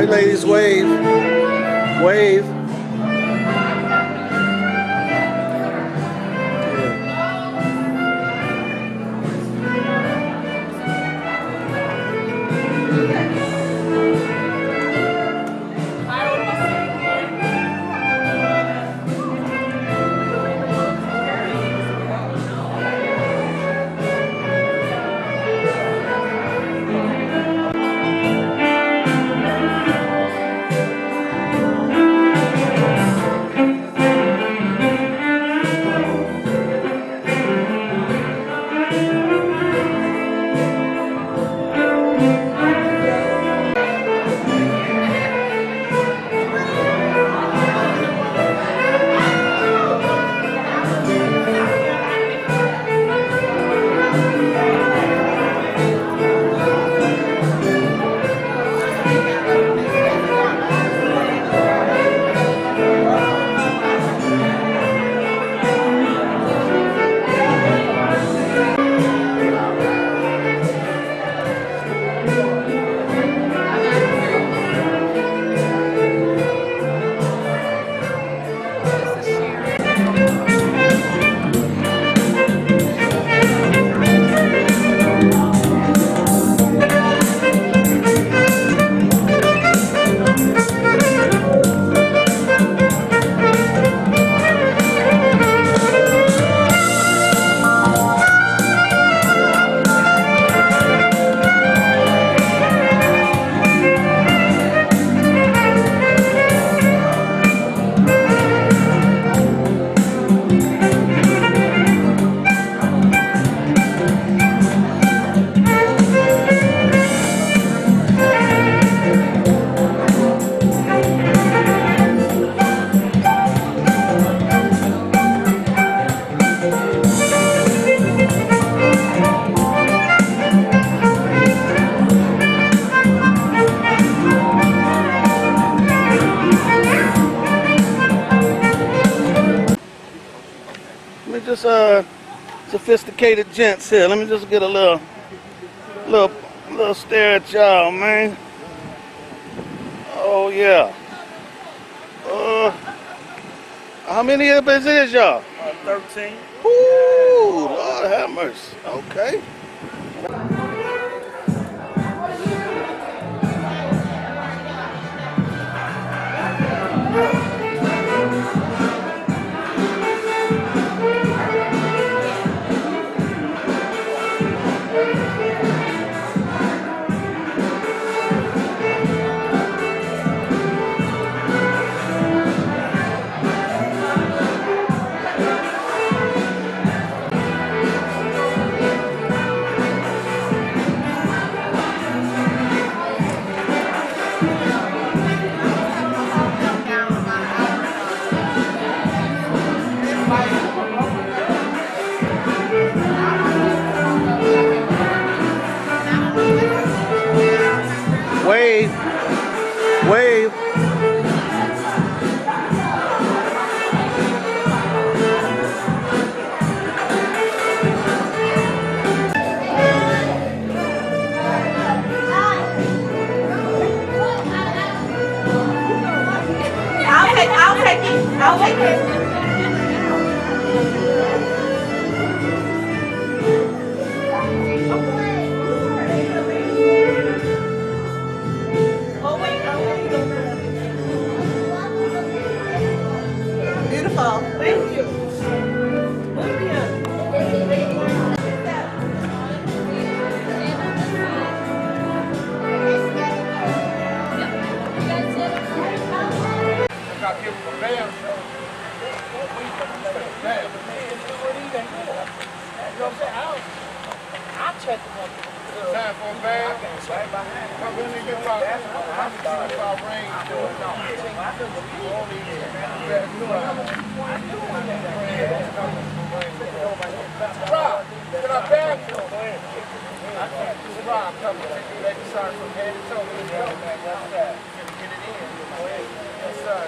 right, ladies, wave. Wave. Just sophisticated gents here. Let me just get a little stare at y'all, man. Oh yeah. How many of us is y'all? 13. Ooh, Lord have mercy. Okay. Wave. Wave. I'll take it. Beautiful. Thank you. I'll check them up. Time for a bag. Come in and get about range. Rob, can I bag you? This is Rob coming to take you exercise from head to toe. Get it in. Yes, sir.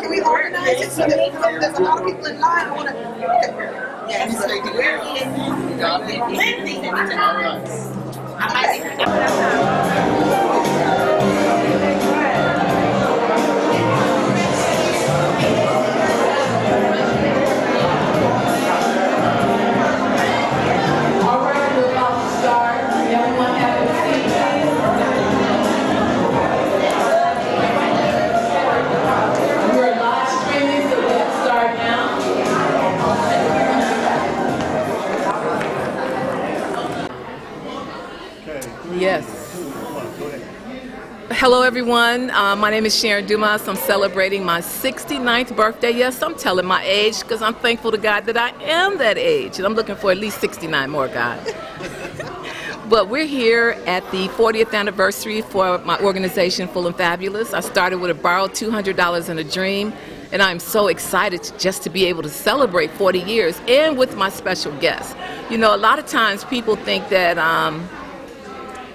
Can we organize it so that there's a lot of people in line? I want to. Yes, so where is Lindsay? All right, we're about to start. Everyone have a seat. We're live streaming, so let's start now. Yes. Hello, everyone. My name is Sharon DuMas. I'm celebrating my 69th birthday. Yes, I'm telling my age because I'm thankful to God that I am that age. And I'm looking for at least 69 more, God. But we're here at the 40th anniversary for my organization, Full and Fabulous. I started with a borrowed $200 and a dream. And I'm so excited just to be able to celebrate 40 years and with my special guest. You know, a lot of times people think that,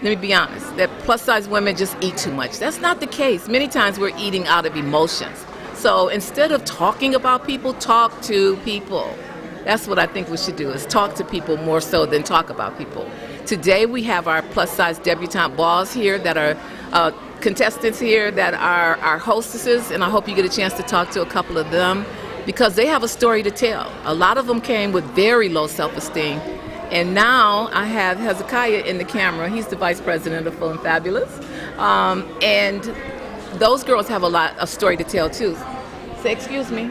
let me be honest, that plus-size women just eat too much. That's not the case. Many times we're eating out of emotions. So instead of talking about people, talk to people. That's what I think we should do, is talk to people more so than talk about people. Today we have our plus-size debutante balls here that are contestants here that are our hostesses, and I hope you get a chance to talk to a couple of them because they have a story to tell. A lot of them came with very low self-esteem. And now I have Hezekiah in the camera. He's the vice president of Full and Fabulous. And those girls have a lot of story to tell too. Say excuse me.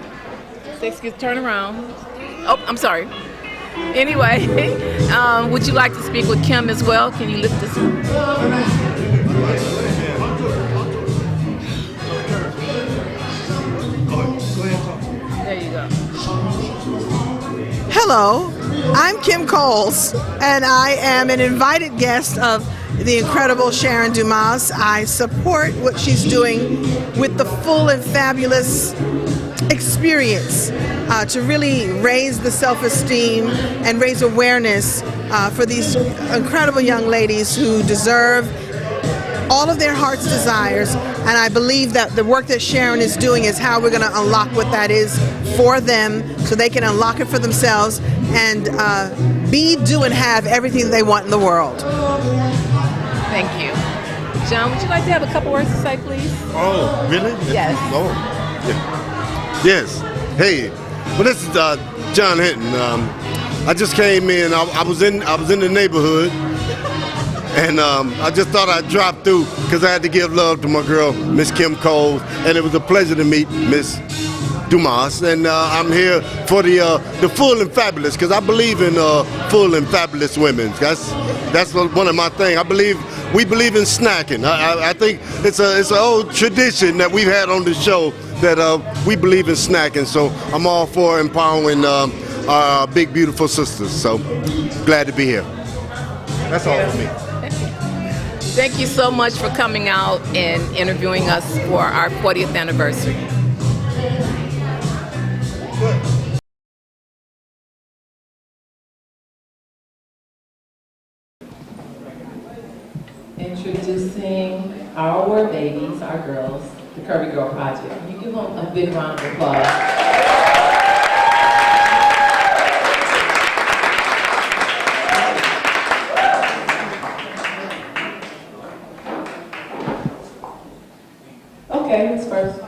Say excuse, turn around. Oh, I'm sorry. Anyway, would you like to speak with Kim as well? Can you lift this up? There you go. Hello, I'm Kim Coles, and I am an invited guest of the incredible Sharon DuMas. I support what she's doing with the Full and Fabulous experience to really raise the self-esteem and raise awareness for these incredible young ladies who deserve all of their heart's desires. And I believe that the work that Sharon is doing is how we're going to unlock what that is for them so they can unlock it for themselves and be, do, and have everything they want in the world. Thank you. John, would you like to have a couple words to say, please? Oh, really? Yes. Oh, yeah. Yes. Hey, well, this is John Hinton. I just came in. I was in the neighborhood, and I just thought I'd drop through because I had to give love to my girl, Miss Kim Cole, and it was a pleasure to meet Miss DuMas, and I'm here for the Full and Fabulous because I believe in full and fabulous women. That's one of my things. I believe we believe in snacking. I think it's an old tradition that we've had on the show that we believe in snacking. So I'm all for empowering our big, beautiful sisters. So glad to be here. That's all for me. Thank you so much for coming out and interviewing us for our 40th anniversary. Introducing our war babies, our girls, the Curvy Girl Project. Can you give them a big round of applause? Okay, who's first?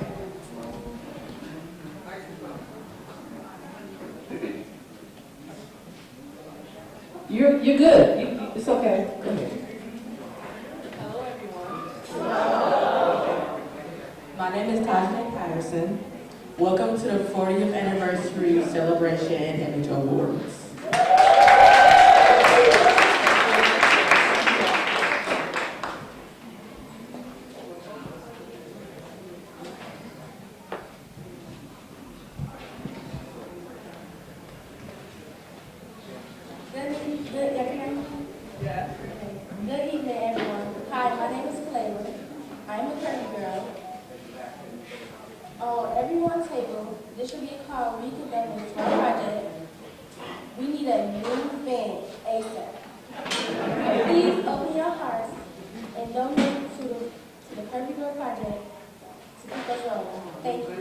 You're good. It's okay. Go ahead. Hello, everyone. My name is Tajane Patterson. Welcome to the 40th anniversary celebration and Image Awards. Good evening, everyone. Hi, my name is Clayla. I'm a curvy girl. On everyone's table, this should be called Reconnecting to our project. We need a new fan ASAP. Please open your hearts and donate to the Curvy Girl Project to keep us rolling. Thank you.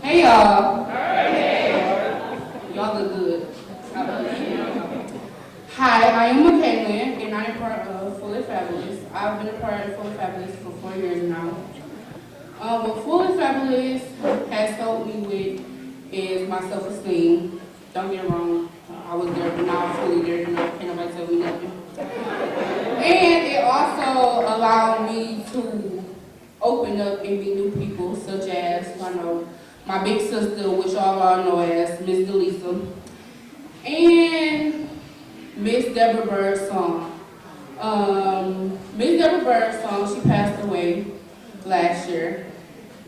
Hey y'all. Y'all look good. Hi, I am Michaela, and I am part of Fully Fabulous. I've been a part of Fully Fabulous for 4 years now. What Fully Fabulous has helped me with is my self-esteem. Don't get me wrong, I was there, but now I'm fully there, can't nobody tell me nothing. And it also allowed me to open up and meet new people, such as, I know, my big sister, which y'all all know as Miss Delisa, and Miss Deborah Bird's song. Miss Deborah Bird's song, she passed away last year,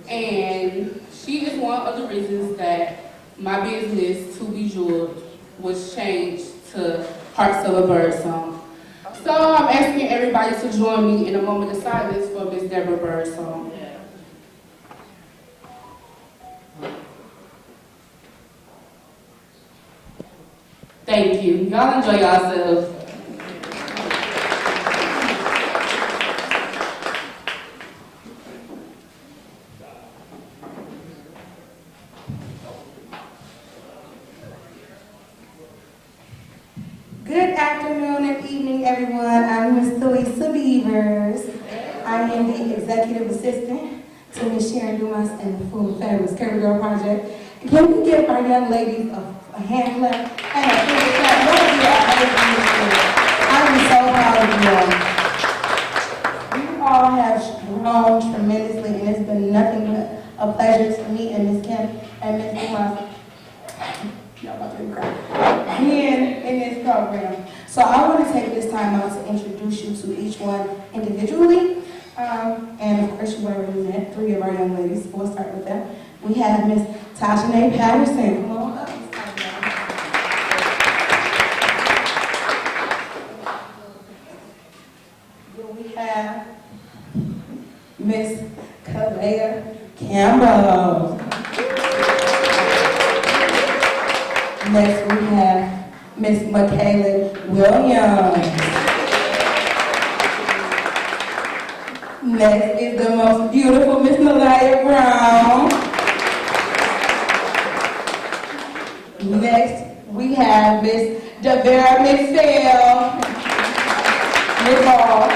and she is one of the reasons that my business, To Be Jeweled, was changed to Hearts of a Bird song. So I'm asking everybody to join me in a moment of silence for Miss Deborah Bird's song. Thank you. Y'all enjoy yourselves. Good afternoon and evening, everyone. I'm Ms. Delisa Beavers. I am the executive assistant to Ms. Sharon DuMas and the Full Fabulous Curvy Girl Project. Can we give our young ladies a hand clap and a big clap? What are you I am so proud of you all. You all have grown tremendously, and it's been nothing but a pleasure to me and Ms. Kim and Ms. DuMas. Y'all about to cry. Being in this program. So I want to take this time out to introduce you to each one individually. And of course, you already met 3 of our young ladies. We'll start with them. We have Miss Tajane Patterson. Come on up. Then we have Miss Kalea Campbell. Next we have Miss Michaela Williams. Next is the most beautiful Miss Nalia Brown. Next we have Miss Devera McPhail. Miss Hall.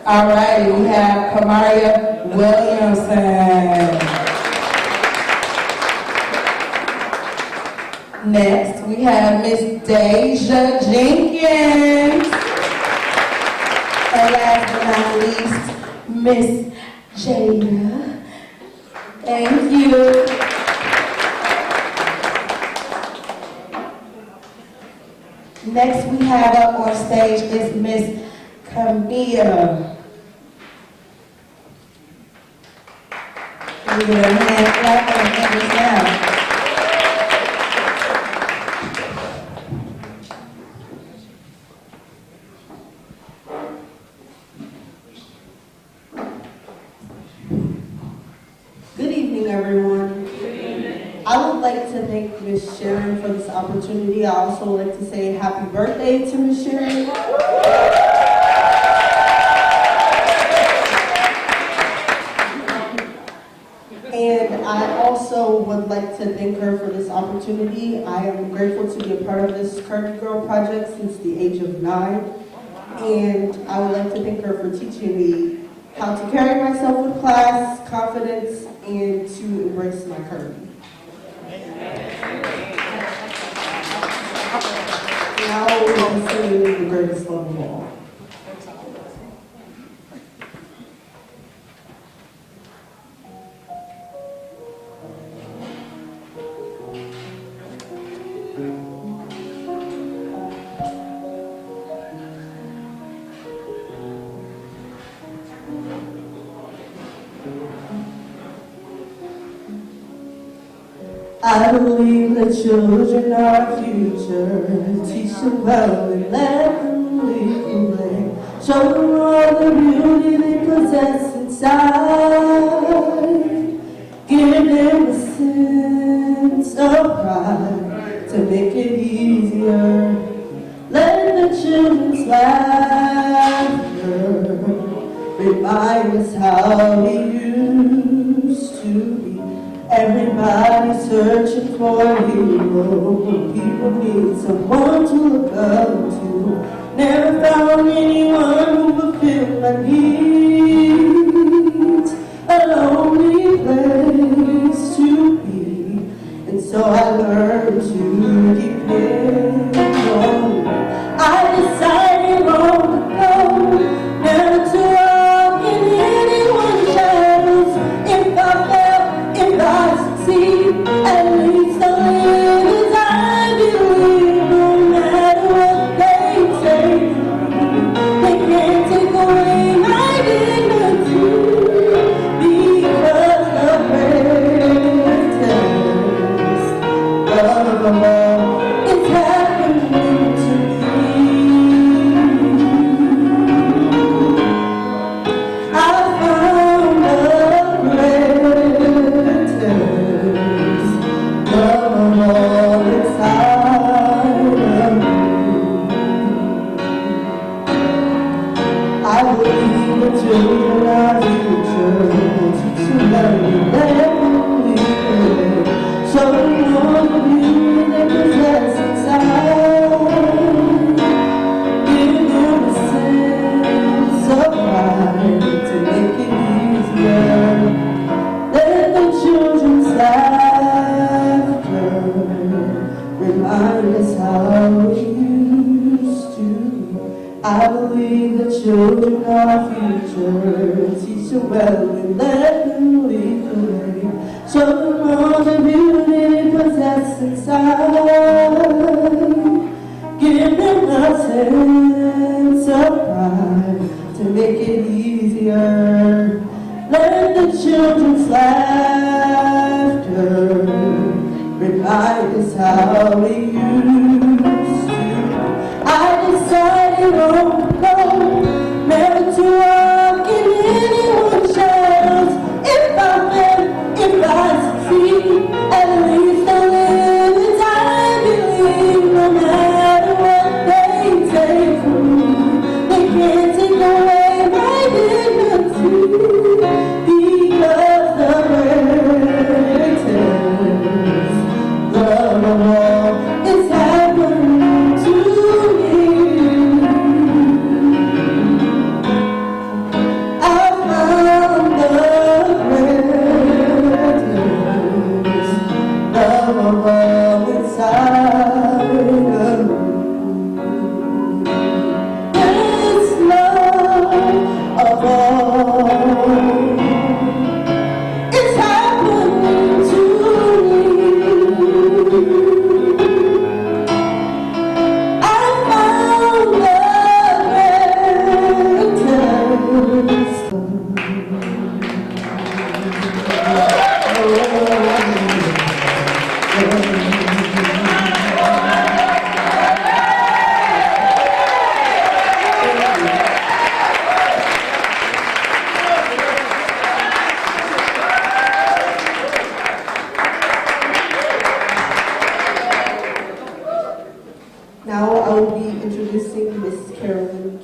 All righty, we have Kamaria Williamson. Next, we have Miss Deja Jenkins. And last but not least, Miss Jada. Thank you. Next, we have up on stage is Miss Camilla. Give her a hand clap and hand us down. Good evening, everyone. I would like to thank Miss Sharon for this opportunity. I also would like to say happy birthday to Miss Sharon. And I also would like to thank her for this opportunity. I am grateful to be a part of this Curvy Girl project since the age of 9. And I would like to thank her for teaching me how to carry myself with class, confidence, and to embrace my curvy. Now we're singing the greatest love of all. I believe that children are our future. Teach them well and let them lead the way. Show them all the beauty they possess inside. Give them a sense of pride to make it easier. Let the children's laughter remind us how we used to be. Everybody's searching for a hero. People need someone to look up to. Never found anyone who fulfilled my needs. A lonely place to be. And so I learned to depend on you. I decided long ago never to walk in anyone's shadows. If I fell, if I succeed, at least I'll live as I believe. No matter what they say, they can't take away my dignity. Because the greatest love of all is happening to me. I found the greatest love of all inside of me. I believe the children are future. Teach them better, let them lead the way. Show them all the beauty they possess inside. Give them a sense of pride to make it easier. Let the children's laughter remind us how we used to. I believe the children are our future. Teach them well and let them lead the way. Show them all the beauty they possess inside. Give them a sense of pride to make it easier. Let the children's laughter remind us how we used to. I decided long ago never to walk in anyone's shadows. If I fail, if I succeed, at least I'll live as I believe. No matter what they take from me, they can't take away my dignity. Because the greatest love of all is happening to me. introducing Miss Carolyn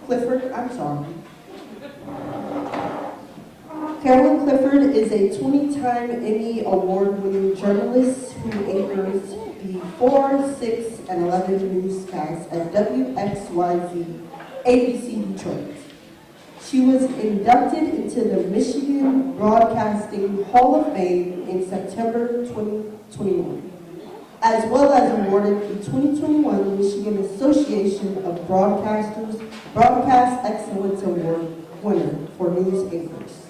Clifford. I'm sorry. Carolyn Clifford is a 20-time Emmy Award-winning journalist who anchors the 4, 6, and 11 newscasts at WXYZ ABC Detroit. She was inducted into the Michigan Broadcasting Hall of Fame in September 2021, as well as awarded the 2021 Michigan Association of Broadcasters Broadcast Excellence Award winner for news anchors.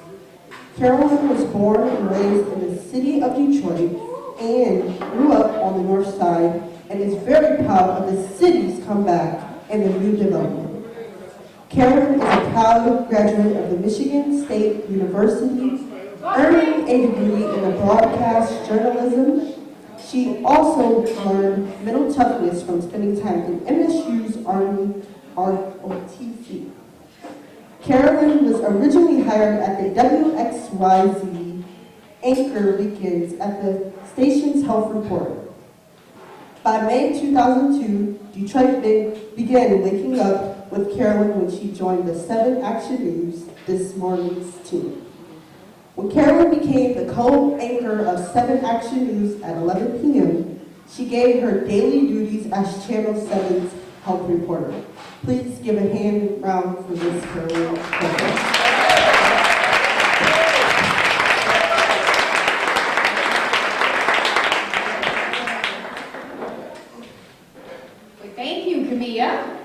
Carolyn was born and raised in the city of Detroit and grew up on the north side and is very proud of the city's comeback and the new development. Carolyn is a proud graduate of the Michigan State University, earning a degree in broadcast journalism. She also learned mental toughness from spending time in MSU's Army ROTC. Carolyn was originally hired at the WXYZ anchor weekends at the station's health reporter. By May 2002, Detroit began waking up with Carolyn when she joined the 7 Action News This Morning's team. When Carolyn became the co-anchor of 7 Action News at 11 p.m., she gave her daily duties as Channel 7's health reporter. Please give a hand round for Miss Carolyn Clifford. Thank you, Camilla,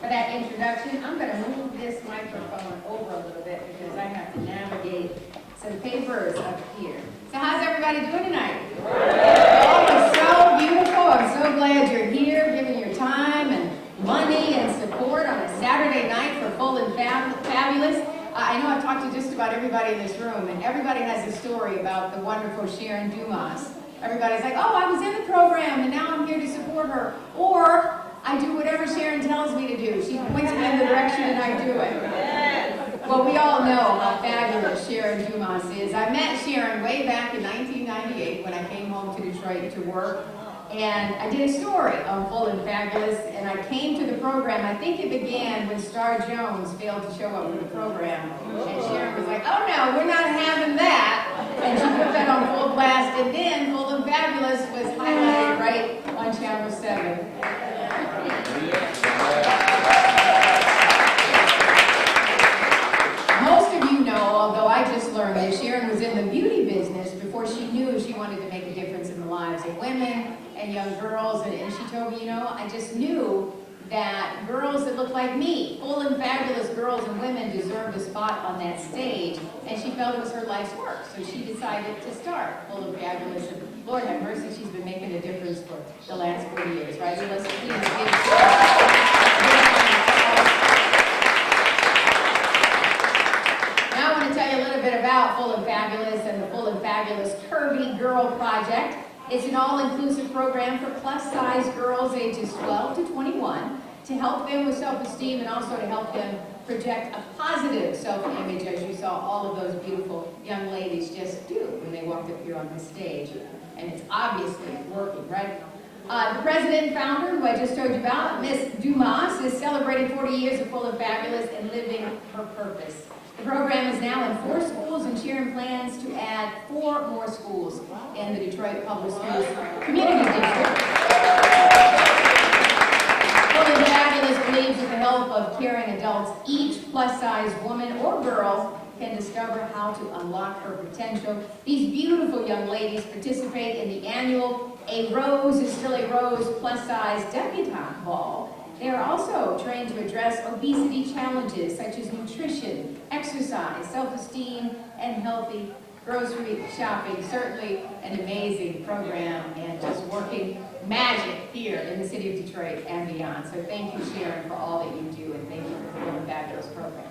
for that introduction. I'm going to move this microphone over a little bit because I have to navigate some papers up here. So how's everybody doing tonight? Oh, it's so beautiful. I'm so glad you're here, giving your time and money and support on a Saturday night for Full and Fabulous. I know I've talked to just about everybody in this room, and everybody has a story about the wonderful Sharon DuMas. Everybody's like, oh, I was in the program, and now I'm here to support her. Or I do whatever Sharon tells me to do. She points me in the direction and I do it. Well, we all know how fabulous Sharon DuMas is. I met Sharon way back in 1998 when I came home to Detroit to work. And I did a story on Full and Fabulous, and I came to the program. I think it began when Star Jones failed to show up for the program. And Sharon was like, oh no, we're not having that. And she put that on full blast, and then Full and Fabulous was highlighted right on Channel 7. Most of you know, although I just learned that Sharon was in the beauty business before she knew she wanted to make a difference in the lives of women and young girls, and she told me, you know, I just knew that girls that looked like me, full and fabulous girls and women, deserved a spot on that stage, and she felt it was her life's work, so she decided to start Full and Fabulous, and Lord have mercy, she's been making a difference for the last 40 years, right? So let's please give Now I want to tell you a little bit about Full and Fabulous and the Full and Fabulous Curvy Girl Project. It's an all-inclusive program for plus-size girls ages 12 to 21 to help them with self-esteem and also to help them project a positive self-image, as you saw all of those beautiful young ladies just do when they walked up here on the stage. And it's obviously working, right? The president and founder, who I just told you about, Miss DuMas, is celebrating 40 years of Full and Fabulous and living her purpose. The program is now in 4 schools, and Sharon plans to add 4 more schools in the Detroit Public Schools Community District. Full and Fabulous believes with the help of caring adults, each plus-size woman or girl can discover how to unlock her potential. These beautiful young ladies participate in the annual A Rose is Still a Rose plus-size debutante ball. They are also trained to address obesity challenges such as nutrition, exercise, self-esteem, and healthy grocery shopping. Certainly an amazing program and just working magic here in the city of Detroit and beyond. So thank you, Sharon, for all that you do, and thank you for the Full and Fabulous program.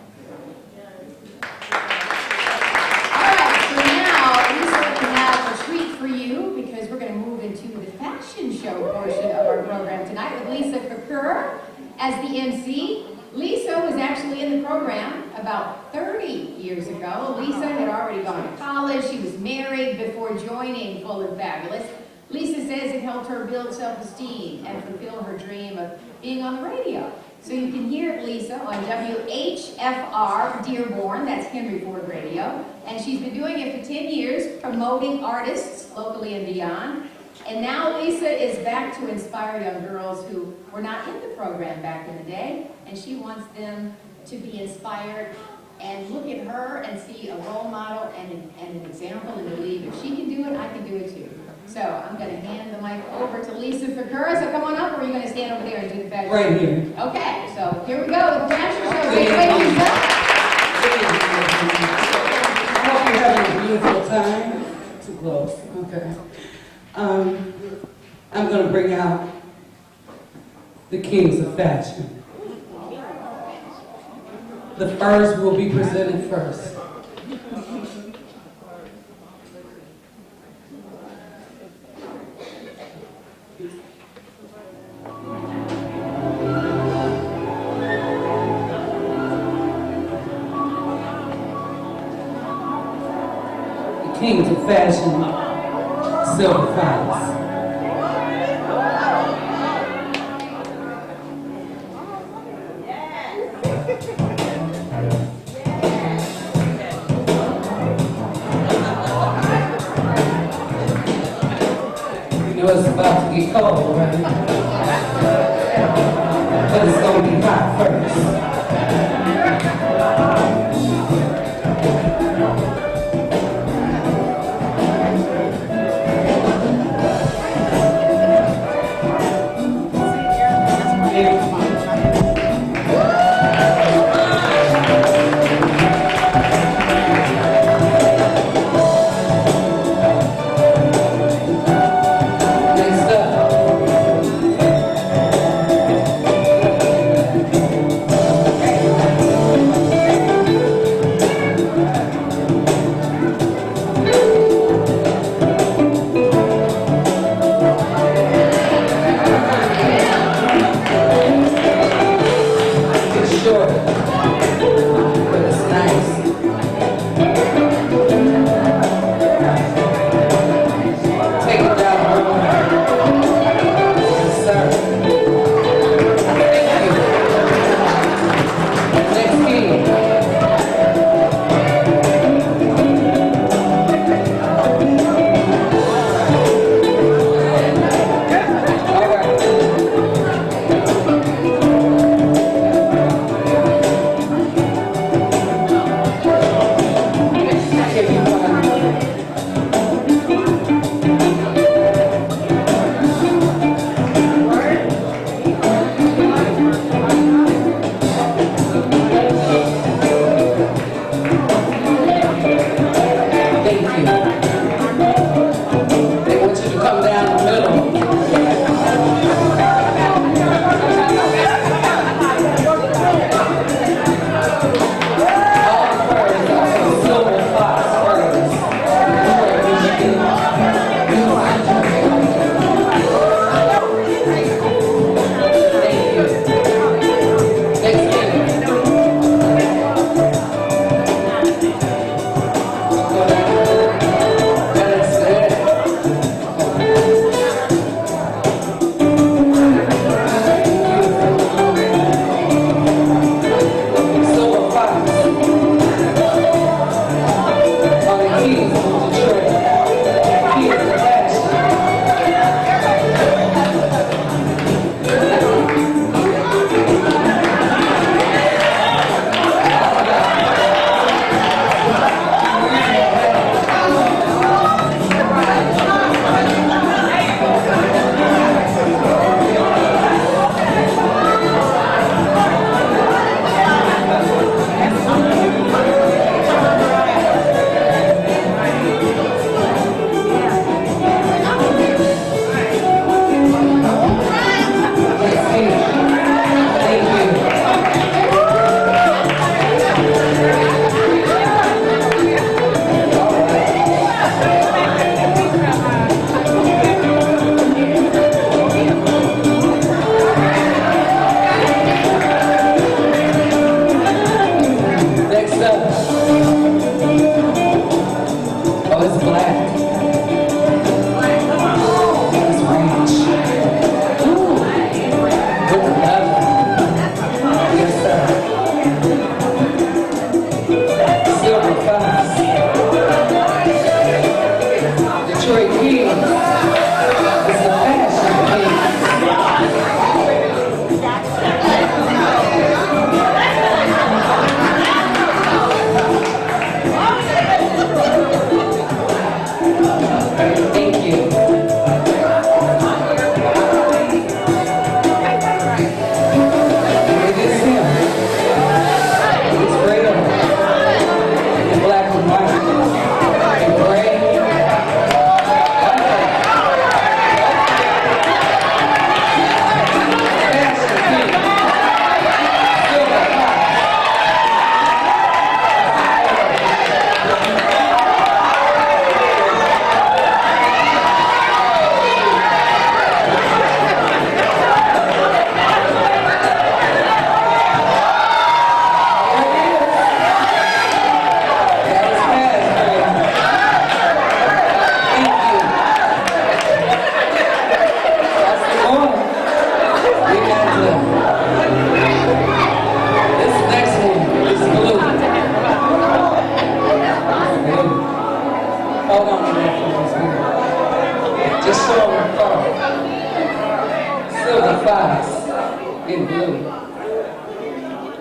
All right, so now we certainly have a treat for you because we're going to move into the fashion show portion of our program tonight with Lisa Kakur as the MC. Lisa was actually in the program about 30 years ago. Lisa had already gone to college. She was married before joining Full and Fabulous. Lisa says it helped her build self-esteem and fulfill her dream of being on the radio. So you can hear Lisa on WHFR Dearborn, that's Henry Ford Radio, and she's been doing it for 10 years, promoting artists locally and beyond. And now Lisa is back to inspire young girls who were not in the program back in the day, and she wants them to be inspired and look at her and see a role model and an example and believe if she can do it, I can do it too. So I'm going to hand the mic over to Lisa Fakura. So come on up, or are you going to stand over there and do the fashion? Right here. Okay, so here we go with the fashion show. Take it away, Lisa. I hope you're having a beautiful time. Too close. Okay. I'm going to bring out the kings of fashion. The furs will be presented first. The kings of fashion, silver fox. It's about to get cold, right? But it's going to be hot first.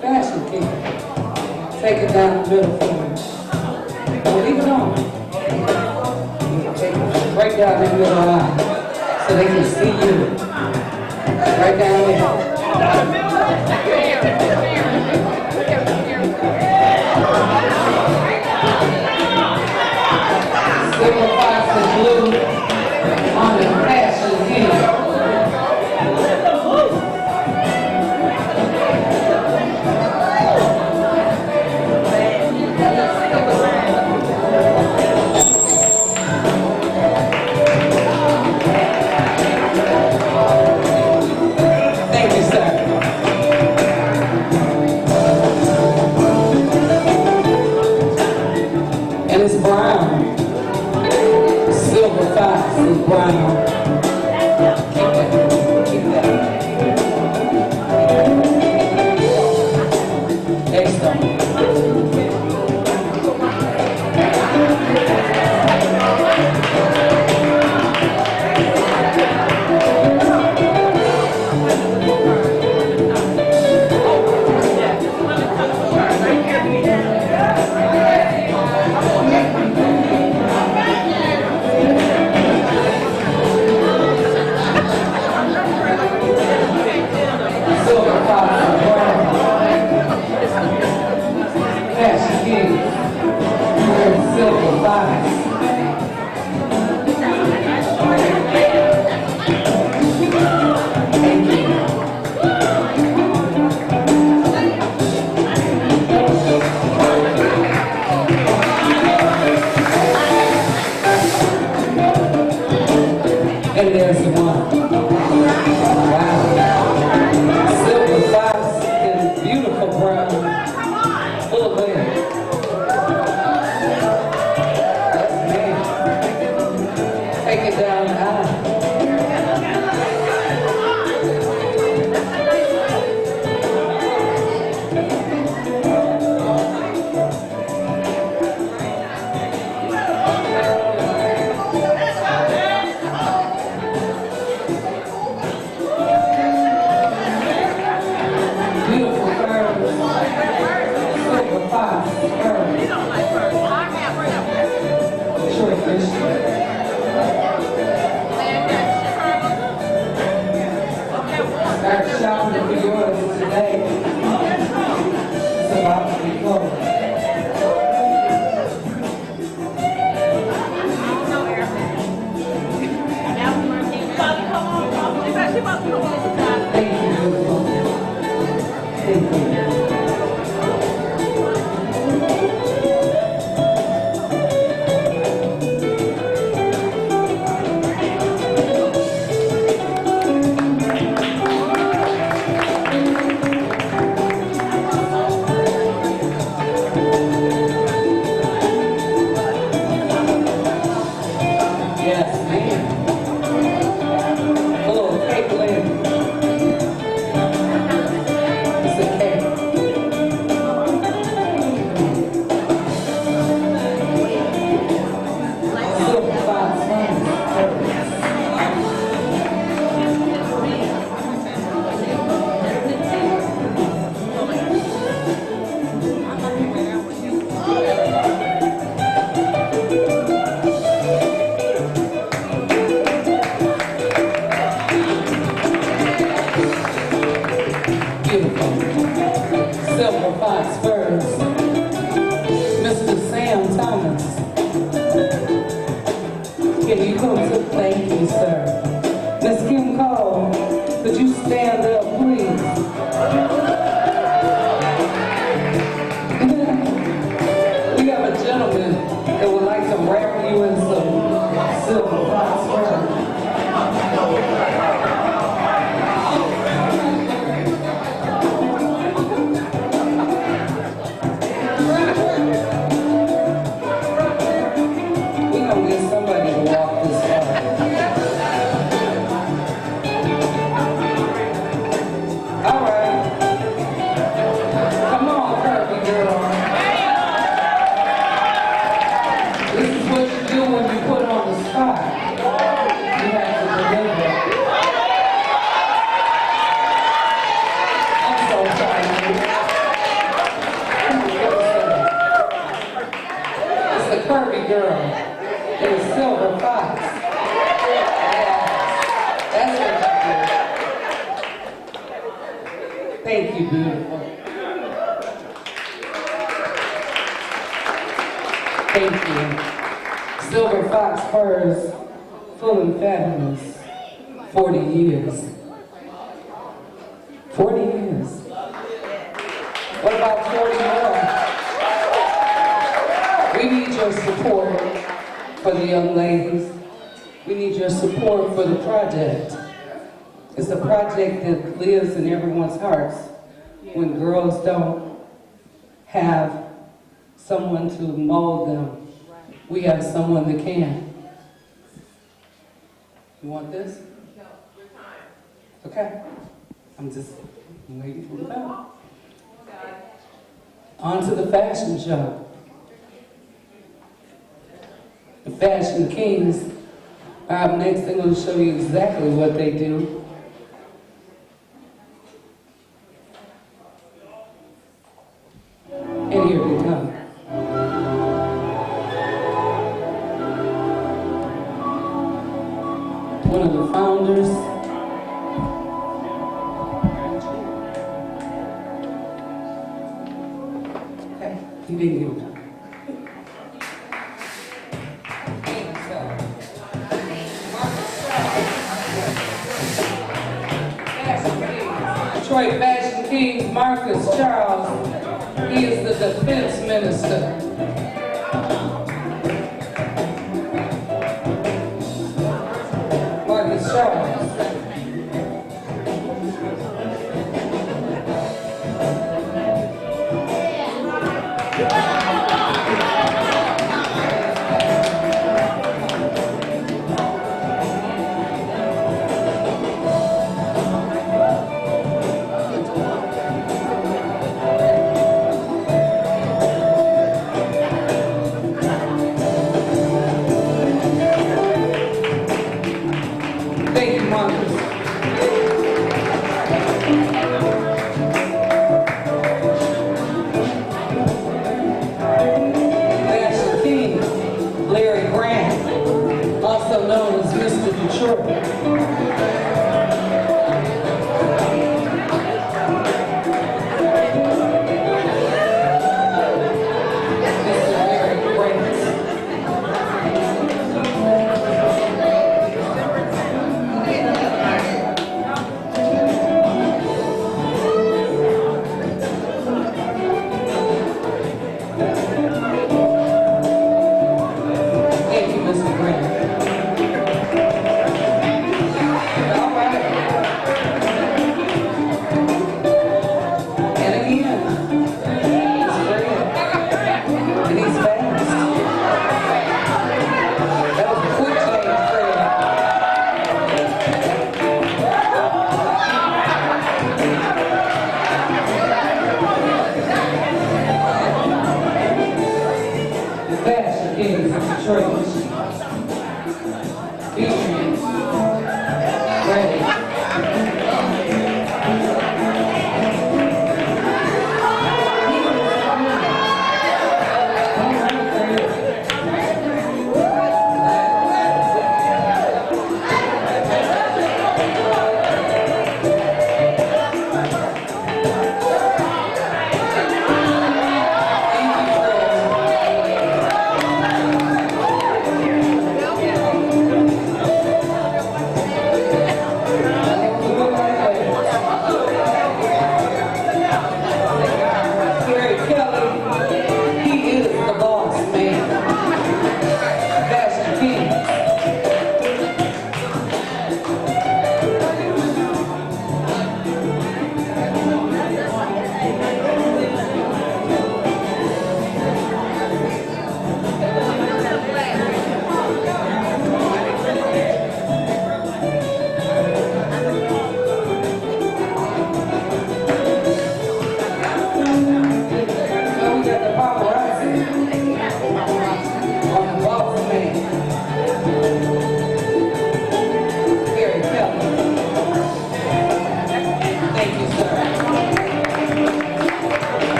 Fashion king. Take it down the middle for me. Don't leave it on. Take it right down that middle line so they can see you. Right down there. Silver fox and blue on the fashion king. Thank you, sir. And it's brown. Silver fox is brown. Keep that. Keep that. Next up. Silver fox is brown. Fashion king. Silver fox. And there's the one. Wow. Silver fox in beautiful brown. Full of hair. Man. Take it down the aisle. Beautiful birds. Silver fox birds. Short fish. Start shopping for yours today. It's about to be closed. Thank you, beautiful. Thank you. Yes, ma'am. A little cake later. It's a cake. Silver fox. Beautiful. Silver fox birds. Mr. Sam Thomas. Can you come to thank you, sir? Miss Kim Cole, could you stand up, please? We have a gentleman that would like to wrap you in some silver fox birds. We gonna get somebody to walk this far. All right. Thank you, beautiful. Thank you. Silver Fox Furs, full and fabulous. 40 years. 40 years. What about 40 more? We need your support for the young ladies. We need your support for the project. It's a project that lives in everyone's hearts. When girls don't have someone to mold them, we have someone that can. You want this? No, your time. Okay. I'm just waiting for the bell. On to the fashion show. The Fashion Kings are up next. They're going to show you exactly what they do. And here they come. One of the founders. Okay, you didn't hear that. Detroit Fashion Kings, Marcus Charles. He is the defense minister. Marcus Charles.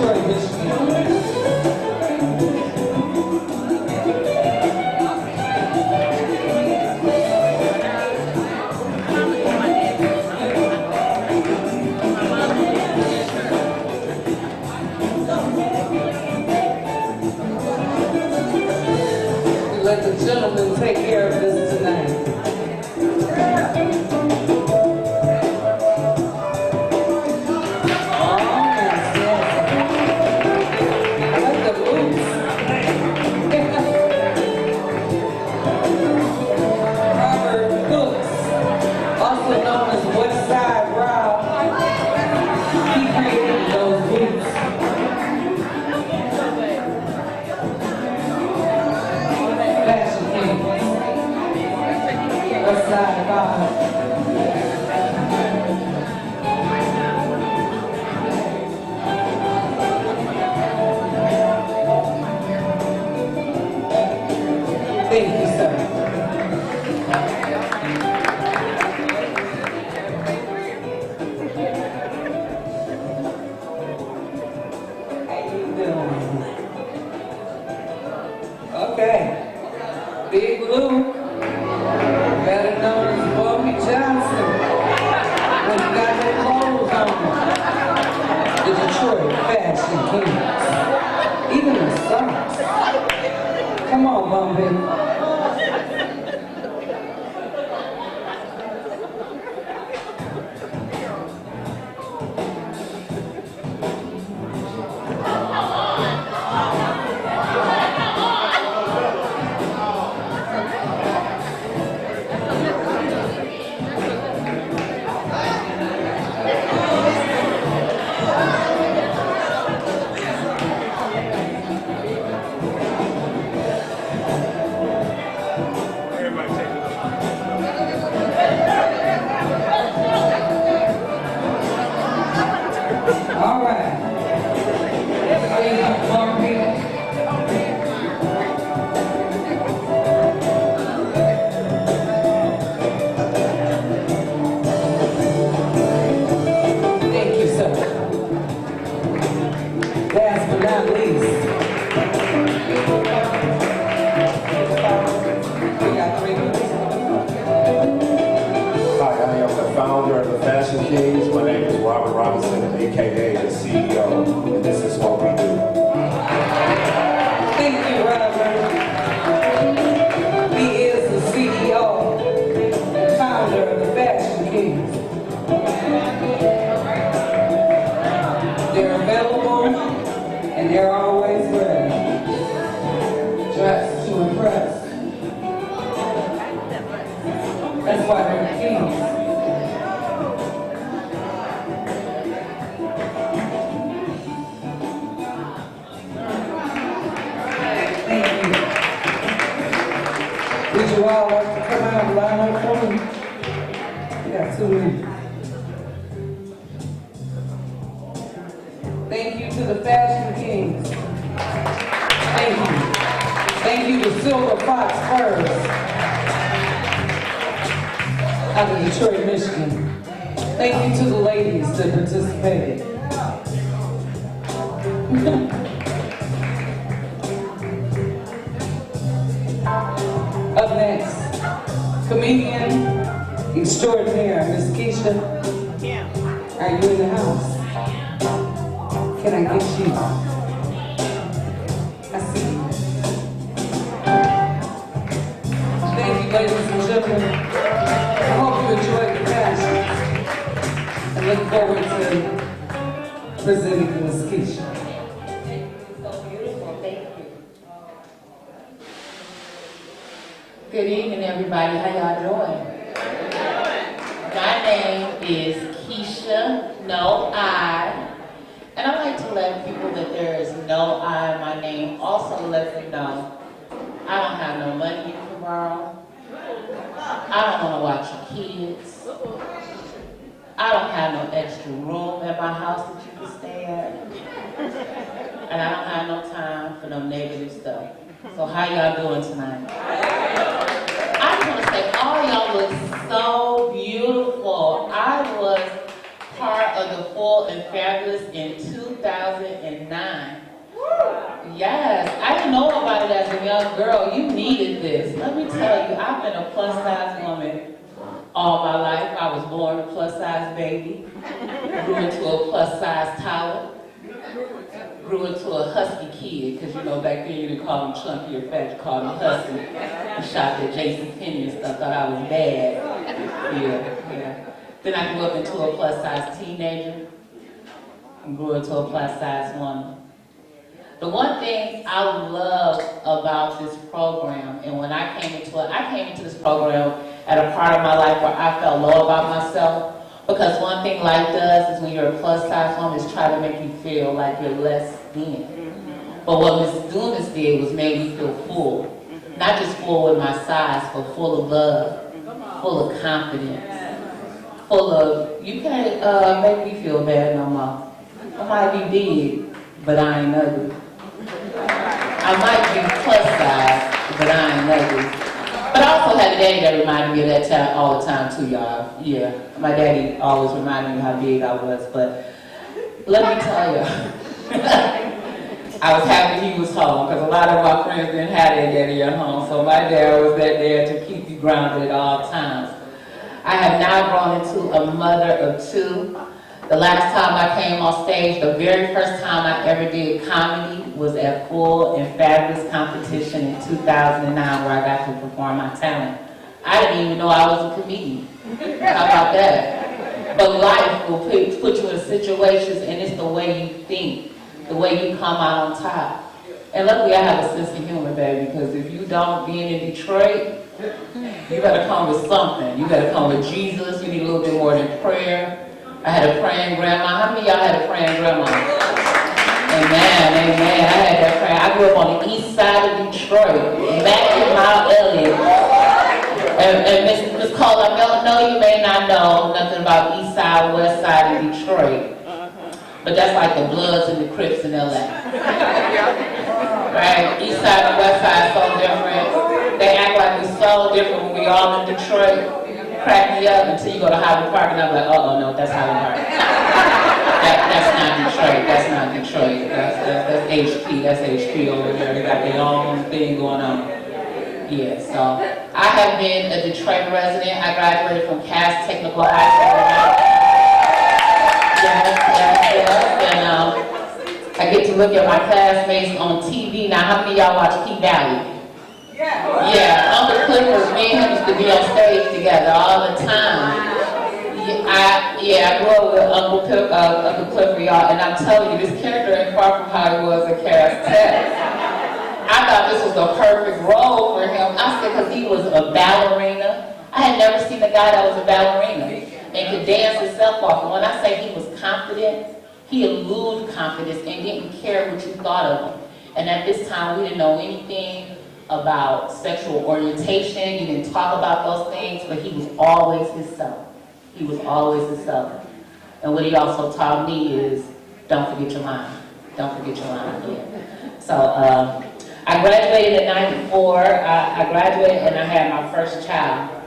Detroit, Michigan. Let the gentleman take care of this tonight. Thank you, sir. How you doing? Okay. Big Blue, better known as Bobby Johnson. When you got their clothes on. The Detroit Fashion Kings. Even the socks. Come on, Bumpy. AKA the CEO, and this is what we do. Thank you, Robert. He is the CEO and founder of the Fashion Kings. They're available and they're always ready, dressed to impress. That's why they're kings. Would you all like to come out and line up for me? We got 2 minutes. Thank you to the Fashion Kings. Thank you. Thank you to Silver Fox Furs out of Detroit, Michigan. Thank you to the ladies that participated. Up next, comedian extraordinaire, Miss Keisha. Are you in the house? Can I get you? I see you. Thank you, ladies and gentlemen. I hope you enjoyed the fashion. I look forward to presenting Miss Keisha. Good evening, everybody. How y'all doing? My name is Keisha, no I. And I like to let people that there is no I in my name. Also let them know I don't have no money you can borrow. I don't want to watch your kids. I don't have no extra room at my house that you can stay at. And I don't have no time for no negative stuff. So how y'all doing tonight? I just want to say all y'all look so beautiful. I was part part of the Full and Fabulous in 2009. Yes, I didn't know about it as a young girl. You needed this. Let me tell you, I've been a plus size woman all my life. I was born a plus size baby, grew into a plus size toddler, grew into a husky kid, because you know back then you didn't call them chunky or fat, you called them husky. You shopped at JCPenney and stuff, thought I was bad. Yeah. Then I grew up into a plus size teenager and grew into a plus size woman. The one thing I love about this program, and when I came into this program at a part of my life where I felt low about myself, because one thing life does is when you're a plus size woman is try to make you feel like you're less than. But what Ms. DuMas did was made me feel full. Not just full with my size, but full of love, full of confidence, full of, you can't make me feel bad no more. I might be big, but I ain't ugly. I might be plus size, but I ain't ugly. But I also had a daddy that reminded me of that time all the time too, y'all. Yeah, my daddy always reminded me how big I was, but let me tell you, I was happy he was home, because a lot of my friends didn't have their daddy at home, so my dad was there to keep you grounded at all times. I have now grown into a mother of two. The last time I came on stage, the very first time I ever did comedy was at Full and Fabulous competition in 2009 where I got to perform my talent. I didn't even know I was a comedian. How about that? But life will put you in situations, and it's the way you think, the way you come out on top. And luckily I have a sense of humor, baby, because if you don't, being in Detroit, you gotta come with something. You gotta come with Jesus. You need a little bit more than prayer. I had a praying grandma. How many of y'all had a praying grandma? Amen, amen. I had that praying. I grew up on the east side of Detroit, back in Mount Elliott. And Miss Cole, I know you may not know nothing about east side, west side of Detroit. But that's like the Bloods and the Crips in LA. Right? East side and west side so different. They act like we're so different when we all in Detroit. Crack me up until you go to Highland Park and I'm like, oh no, that's Highland Park. That's not Detroit. That's not Detroit. That's HP. That's HP over there. They got their own thing going on. Yeah, so I have been a Detroit resident. I graduated from Cass Technical High School. And I get to look at my classmates on TV. Now, how many of y'all watch P-Valley? Yeah, Uncle Clifford, me and him used to be on stage together all the time. I grew up with Uncle Clifford, y'all, and I'm telling you, this character ain't far from how he was at Cass Tech. I thought this was the perfect role for him. I said, because he was a ballerina. I had never seen a guy that was a ballerina and could dance himself off. And when I say he was confident, he eluded confidence and didn't care what you thought of him. And at this time, we didn't know anything about sexual orientation. He didn't talk about those things, but he was always himself. He was always himself. And what he also taught me is, don't forget your mind. Don't forget your mind. Yeah. So I graduated in '94. I graduated and I had my first child.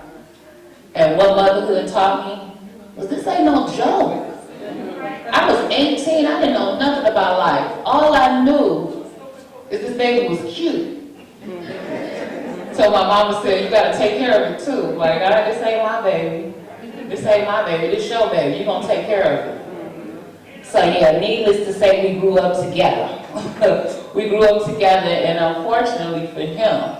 And what motherhood taught me was this ain't no joke. I was 18. I didn't know nothing about life. All I knew is this baby was cute. So my mama said, you gotta take care of it too. Like, this ain't my baby. This ain't my baby, this your baby. You gonna take care of it. So yeah, needless to say, we grew up together. We grew up together, and unfortunately for him,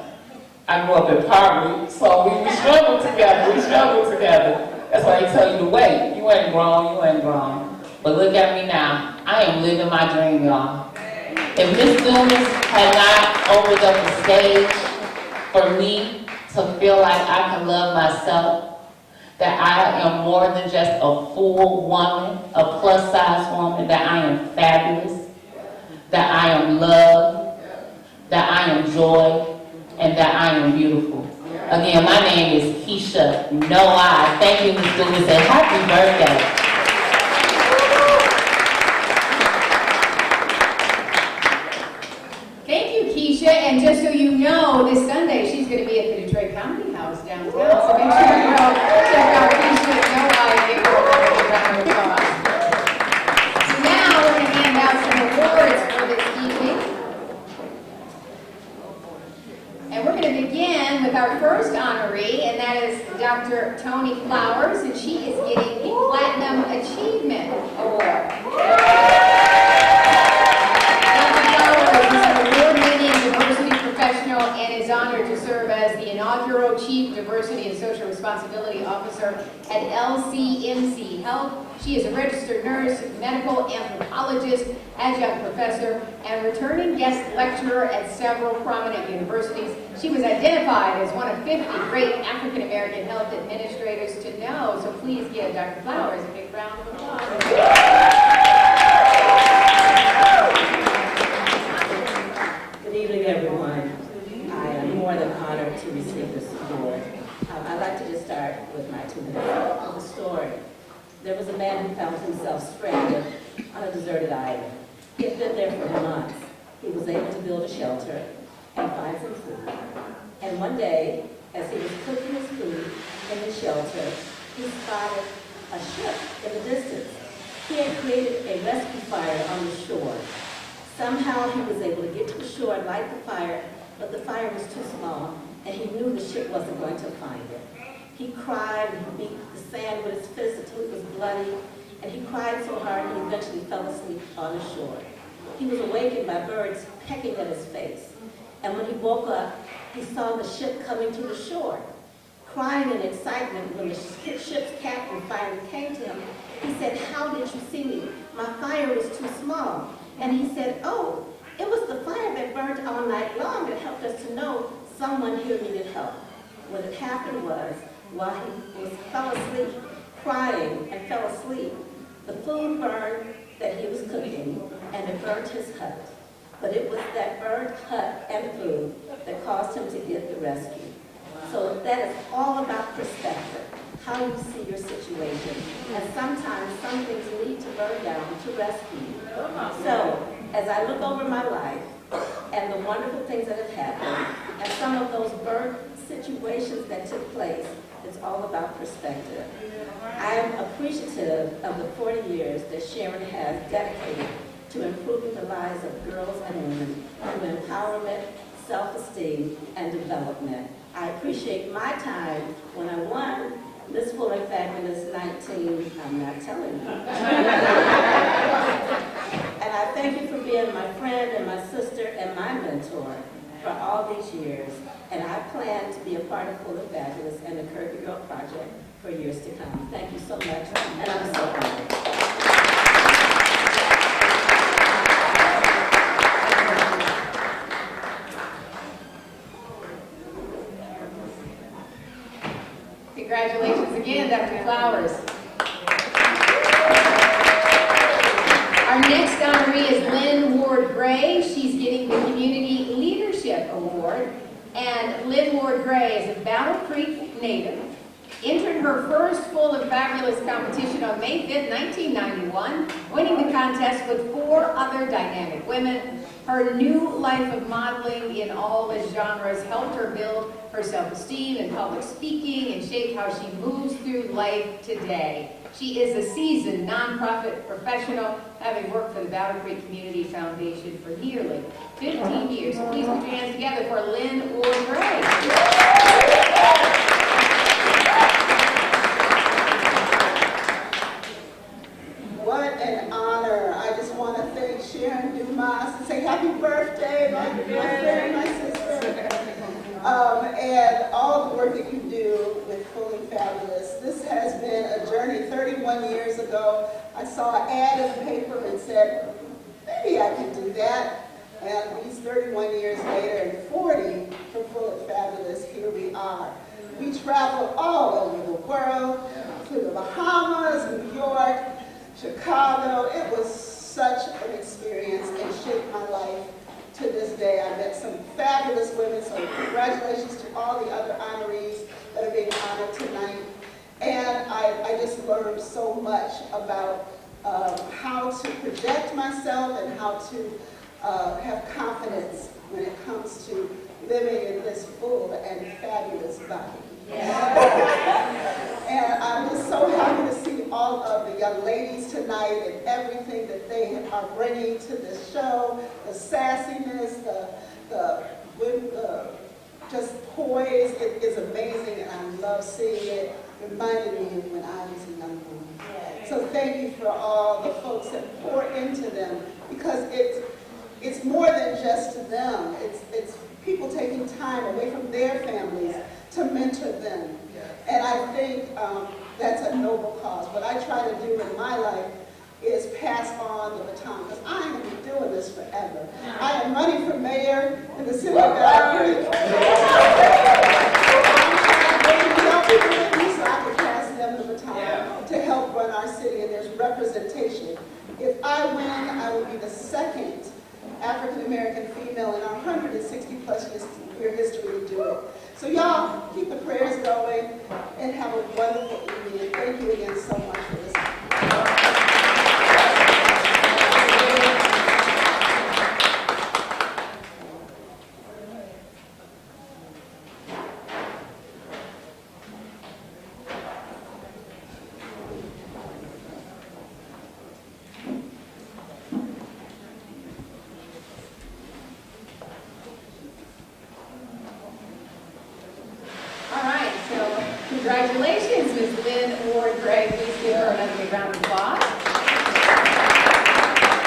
I grew up in poverty, so we struggled together. We struggled together. That's why they tell you to wait. You ain't grown, you ain't grown. But look at me now. I am living my dream, y'all. If Miss DuMas had not opened up the stage for me to feel like I can love myself, that I am more than just a full woman, a plus size woman, that I am fabulous, that I am love, that I am joy, and that I am beautiful. Again, my name is Keisha, no I. Thank you, Ms. DuMas, and happy birthday. Thank you, Keisha, and just so you know, this Sunday she's going to be at the Detroit Comedy House downtown, so make sure you go check out Keisha, no I, give her a round of applause. She is a registered nurse, medical anthropologist, adjunct professor, and returning guest lecturer at several prominent universities. She was identified as one of 50 great African American health administrators to know. So please give Dr. Flowers a big round of applause. Good evening, everyone. I am more than honored to receive this award. I'd like to just start with my 2 minutes of the story. There was a man who found himself stranded on a deserted island. He had been there for months. He was able to build a shelter and find some food. And one day, as he was cooking his food in the shelter, he spotted a ship in the distance. He had created a rescue fire on the shore. Somehow he was able to get to the shore and light the fire, but the fire was too small, and he knew the ship wasn't going to find it. He cried and he beat the sand with his fist until it was bloody, and he cried so hard he eventually fell asleep on the shore. He was awakened by birds pecking at his face, and when he woke up, he saw the ship coming to the shore. Crying in excitement when the ship's captain finally came to him, he said, "How did you see me? My fire was too small." And he said, "Oh, it was the fire that burned all night long that helped us to know someone here needed help." What had happened was, while he fell asleep, crying and fell asleep, the food burned that he was cooking, and it burnt his hut. But it was that burnt hut and food that caused him to get the rescue. So that is all about perspective, how you see your situation. And sometimes some things need to burn down to rescue you. So as I look over my life and the wonderful things that have happened, and some of those burnt situations that took place, it's all about perspective. I am appreciative of the 40 years that Sharon has dedicated to improving the lives of girls and women through empowerment, self-esteem, and development. I appreciate my time when I won Miss Full and Fabulous 19, I'm not telling you. And I thank you for being my friend and my sister and my mentor for all these years. And I plan to be a part of Full and Fabulous and the Curvy Girl Project for years to come. Thank you so much, and I'm so honored. Congratulations again, Dr. Flowers. Our next honoree is Lynn Ward Gray. She's getting the Community Leadership Award. And Lynn Ward Gray is a Battle Creek native. Entered her first Full and Fabulous competition on May 5th, 1991, winning the contest with 4 other dynamic women. Her new life of modeling in all the genres helped her build her self-esteem and public speaking and shaped how she moves through life today. She is a seasoned nonprofit professional, having worked for the Battle Creek Community Foundation for nearly 15 years. So please put your hands together for Lynn Ward Gray. What an honor. I just want to thank Sharon DuMas and say happy birthday, my friend, my sister. And all the work that you do with Full and Fabulous. This has been a journey. 31 years ago, I saw an ad in the paper and said, maybe I can do that. And these 31 years later and 40 for Full and Fabulous, here we are. We traveled all over the world, to the Bahamas, New York, Chicago. It was such an experience and shaped my life to this day. I met some fabulous women, so congratulations to all the other honorees that are being honored tonight. And I just learned so much about how to project myself and how to have confidence when it comes to living in this full and fabulous body. And I'm just so happy to see all of the young ladies tonight and everything that they are bringing to this show, the sassiness, the just poise. It is amazing, and I love seeing it. Reminded me of when I was a young woman. So thank you for all the folks that pour into them, because it's more than just to them. It's people taking time away from their families to mentor them. And I think That's a noble cause. What I try to do in my life is pass on the baton, because I ain't going to be doing this forever. I am running for mayor in the city of Battle Creek. So I can pass them the baton to help run our city, and there's representation. If I win, I will be the second African-American female in our 160-plus year history to do it. So y'all, keep the prayers going and have a wonderful evening. Thank you again so much for this. Congratulations, Ms. Lynn Ward Gray. Please give her another big round of applause.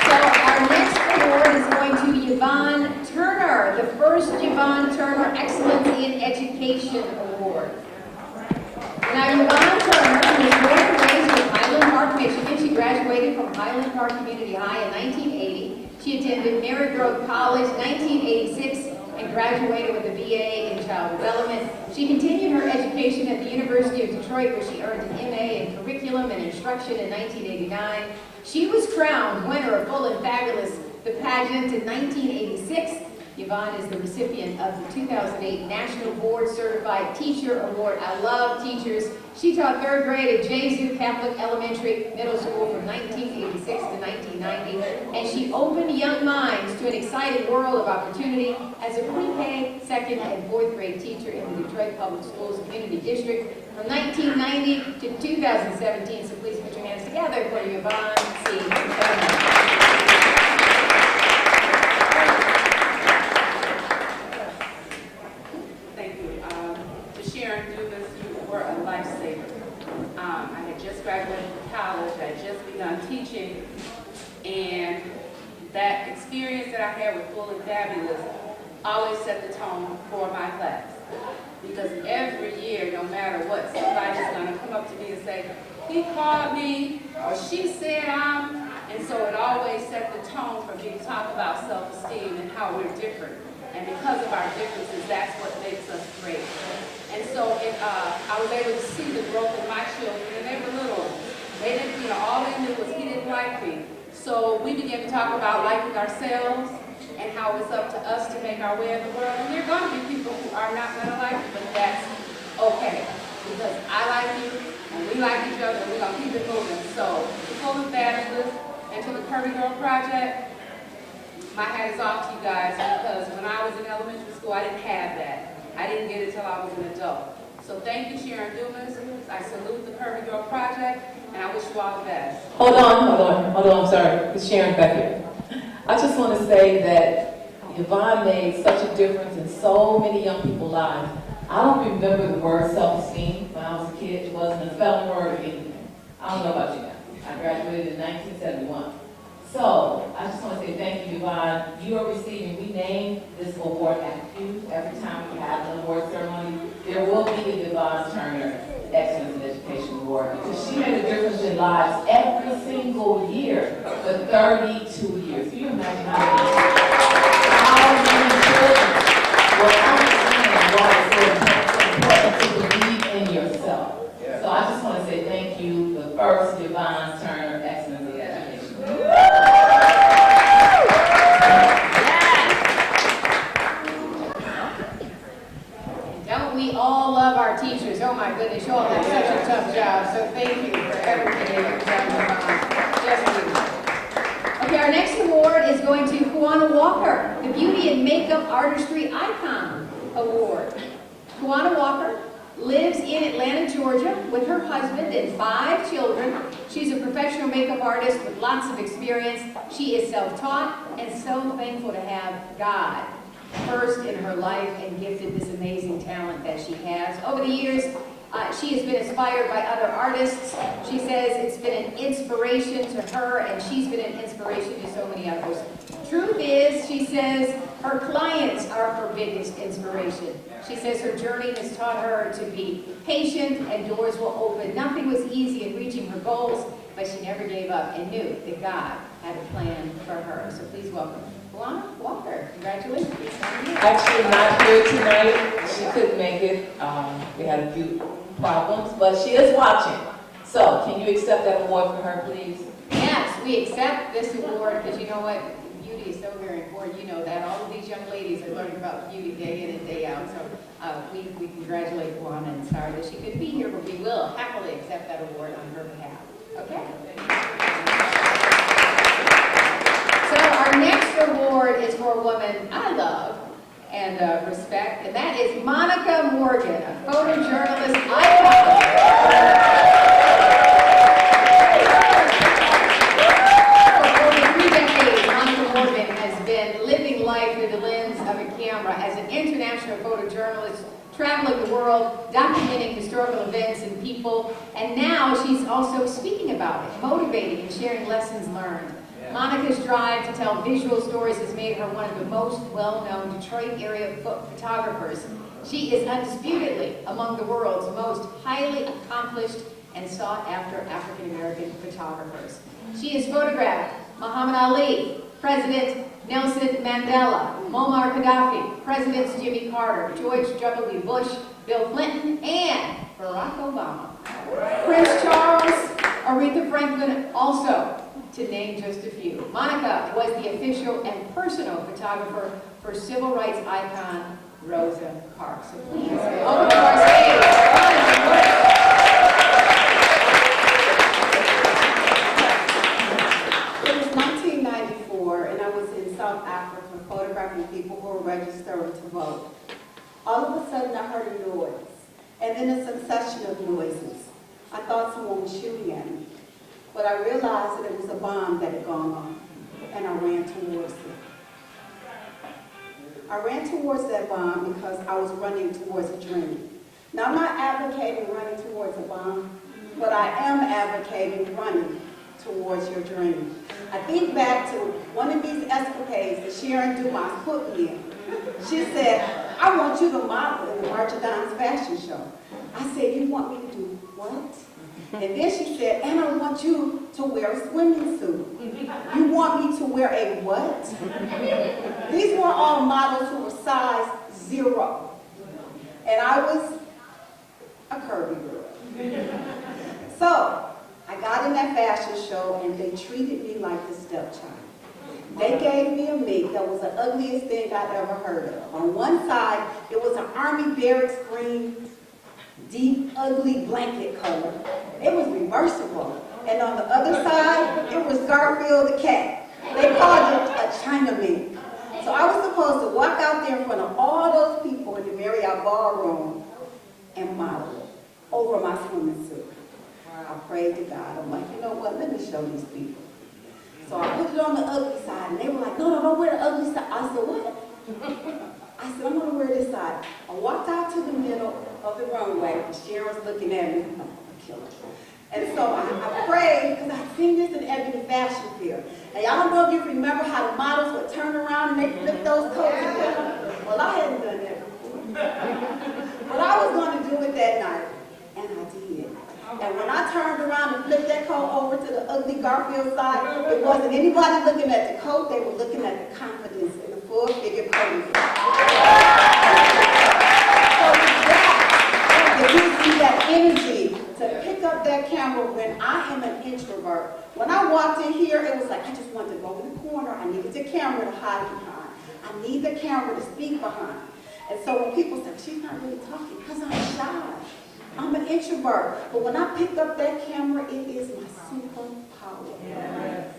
So our next award is going to Yvonne Turner, the first Yvonne Turner Excellence in Education Award. Now, Yvonne Turner was born and raised in Highland Park, Michigan. She graduated from Highland Park Community High in 1980. She attended Marygrove College 1986 and graduated with a BA in Child Development. She continued her education at the University of Detroit, where she earned an MA in Curriculum and Instruction in 1989. She was crowned winner of Full and Fabulous, the pageant, in 1986. Yvonne is the recipient of the 2008 National Board Certified Teacher Award. I love teachers. She taught third grade at Jesu Catholic Elementary Middle School from 1986 to 1990, and she opened young minds to an exciting world of opportunity as a pre-K, second, and fourth grade teacher in the Detroit Public Schools Community District from 1990 to 2017. So please put your hands together for Yvonne C. Turner. Sharon, DuMas, you were a lifesaver. I had just graduated from college, I had just begun teaching, and that experience that I had with Full and Fabulous always set the tone for my class. Because every year, no matter what, somebody's going to come up to me and say, he called me, or she said and so it always set the tone for me to talk about self-esteem and how we're different. And because of our differences, that's what makes us great. And so I was able to see the growth of my children, and they were little. They didn't, all they knew was he didn't like me. So we began to talk about liking ourselves and how it's up to us to make our way in the world. And there are going to be people who are not going to like you, but that's okay. Because I like you, and we like each other, and we're going to keep it moving. So to Full and Fabulous and to the Curvy Girl Project, my hat is off to you guys, because when I was in elementary school, I didn't have that. I didn't get it till I was an adult. So thank you, Sharon DuMas. I salute the Curvy Girl Project, and I wish you all the best. Hold on, I'm sorry. It's Sharon back here. I just want to say that Yvonne made such a difference in so many young people's lives. I don't remember the word self-esteem when I was a kid. It wasn't a spelling word or anything. I don't know about you now. I graduated in 1971. So, I just want to say thank you, Yvonne. You are receiving, we name this award after you. Every time we have an award ceremony, there will be the Yvonne Turner Excellence in Education Award, because she made a difference in lives every single year for 32 years. Can you imagine how many children will understand why it's so important to believe in yourself? So I just want to say thank you, the first Yvonne Turner Excellence in Education. Don't we all love our teachers? Oh my goodness, you all have such a tough job. So thank you for everything that you've done. Just you. Okay, our next award is going to Juana Walker, the Beauty and Makeup Artistry Icon Award. Juana Walker lives in Atlanta, Georgia with her husband and 5 children. She's a professional makeup artist with lots of experience. She is self-taught and so thankful to have God first in her life and gifted this amazing talent that she has. Over the years, She has been inspired by other artists. She says it's been an inspiration to her, and she's been an inspiration to so many others. Truth is, she says, her clients are her biggest inspiration. She says her journey has taught her to be patient and doors will open. Nothing was easy in reaching her goals, but she never gave up and knew that God had a plan for her. So please welcome Luana Walker. Congratulations. Actually not here tonight. She couldn't make it. We had a few problems, but she is watching. So can you accept that award for her, please? Yes, we accept this award because you know what? Beauty is so very important. You know that. All of these young ladies are learning about beauty day in and day out. So we congratulate Luana and sorry that she couldn't be here, but we will happily accept that award on her behalf. Okay? So our next award is for a woman I love and respect, and that is Monica Morgan, a photojournalist icon. Through the lens of a camera as an international photojournalist, traveling the world, documenting historical events and people, and now she's also speaking about it, motivating and sharing lessons learned. Monica's drive to tell visual stories has made her one of the most well-known Detroit area photographers. She is undisputedly among the world's most highly accomplished and sought-after African-American photographers. She has photographed Muhammad Ali, President Nelson Mandela, Muammar Gaddafi, Presidents Jimmy Carter, George W. Bush, Bill Clinton, and Barack Obama. Prince Charles, Aretha Franklin, also, to name just a few. Monica was the official and personal photographer for civil rights icon Rosa Parks. So please, welcome to our stage. South Africa photographing people who were registering to vote. All of a sudden I heard a noise, and then a succession of noises. I thought someone was shooting at me, but I realized that it was a bomb that had gone off, and I ran towards it. I ran towards that bomb because I was running towards a dream. Now I'm not advocating running towards a bomb, but I am advocating running towards your dream. I think back to one of these escapades that Sharon DuMas put me in. She said, I want you to model in the March of Dimes fashion show. I said, you want me to do what? And then she said, and I want you to wear a swimming suit. You want me to wear a what? These were all models who were size 0. And I was a curvy girl. So, I got in that fashion show and they treated me like the stepchild. They gave me a make that was the ugliest thing I'd ever heard of. On one side, it was an Army barracks green, deep, ugly blanket color. It was reversible. And on the other side, it was Garfield the cat. They called it a Chinaman. So I was supposed to walk out there in front of all those people in the Marriott ballroom and model over my swimming suit. I prayed to God. I'm like, you know what? Let me show these people. So I put it on the ugly side, and they were like, no, don't wear the ugly side. I said, what? I said, I'm going to wear this side. I walked out to the middle of the runway, and Sharon's looking at me. I'm like, I'm killing her. And so I prayed, because I'd seen this in Ebony Fashion Fair. And y'all know if you remember how the models would turn around and they flip those coats together. Well, I hadn't done that before. But I was going to do it that night, and I did. And when I turned around and flipped that coat over to the ugly Garfield side, it wasn't anybody looking at the coat, they were looking at the confidence in the full figure ponytail. So that gives me that energy to pick up that camera when I am an introvert. When I walked in here, it was like I just wanted to go in the corner. I needed the camera to hide behind. I need the camera to speak behind. And so when people say, she's not really talking, because I'm shy. I'm an introvert, but when I pick up that camera, it is my superpower.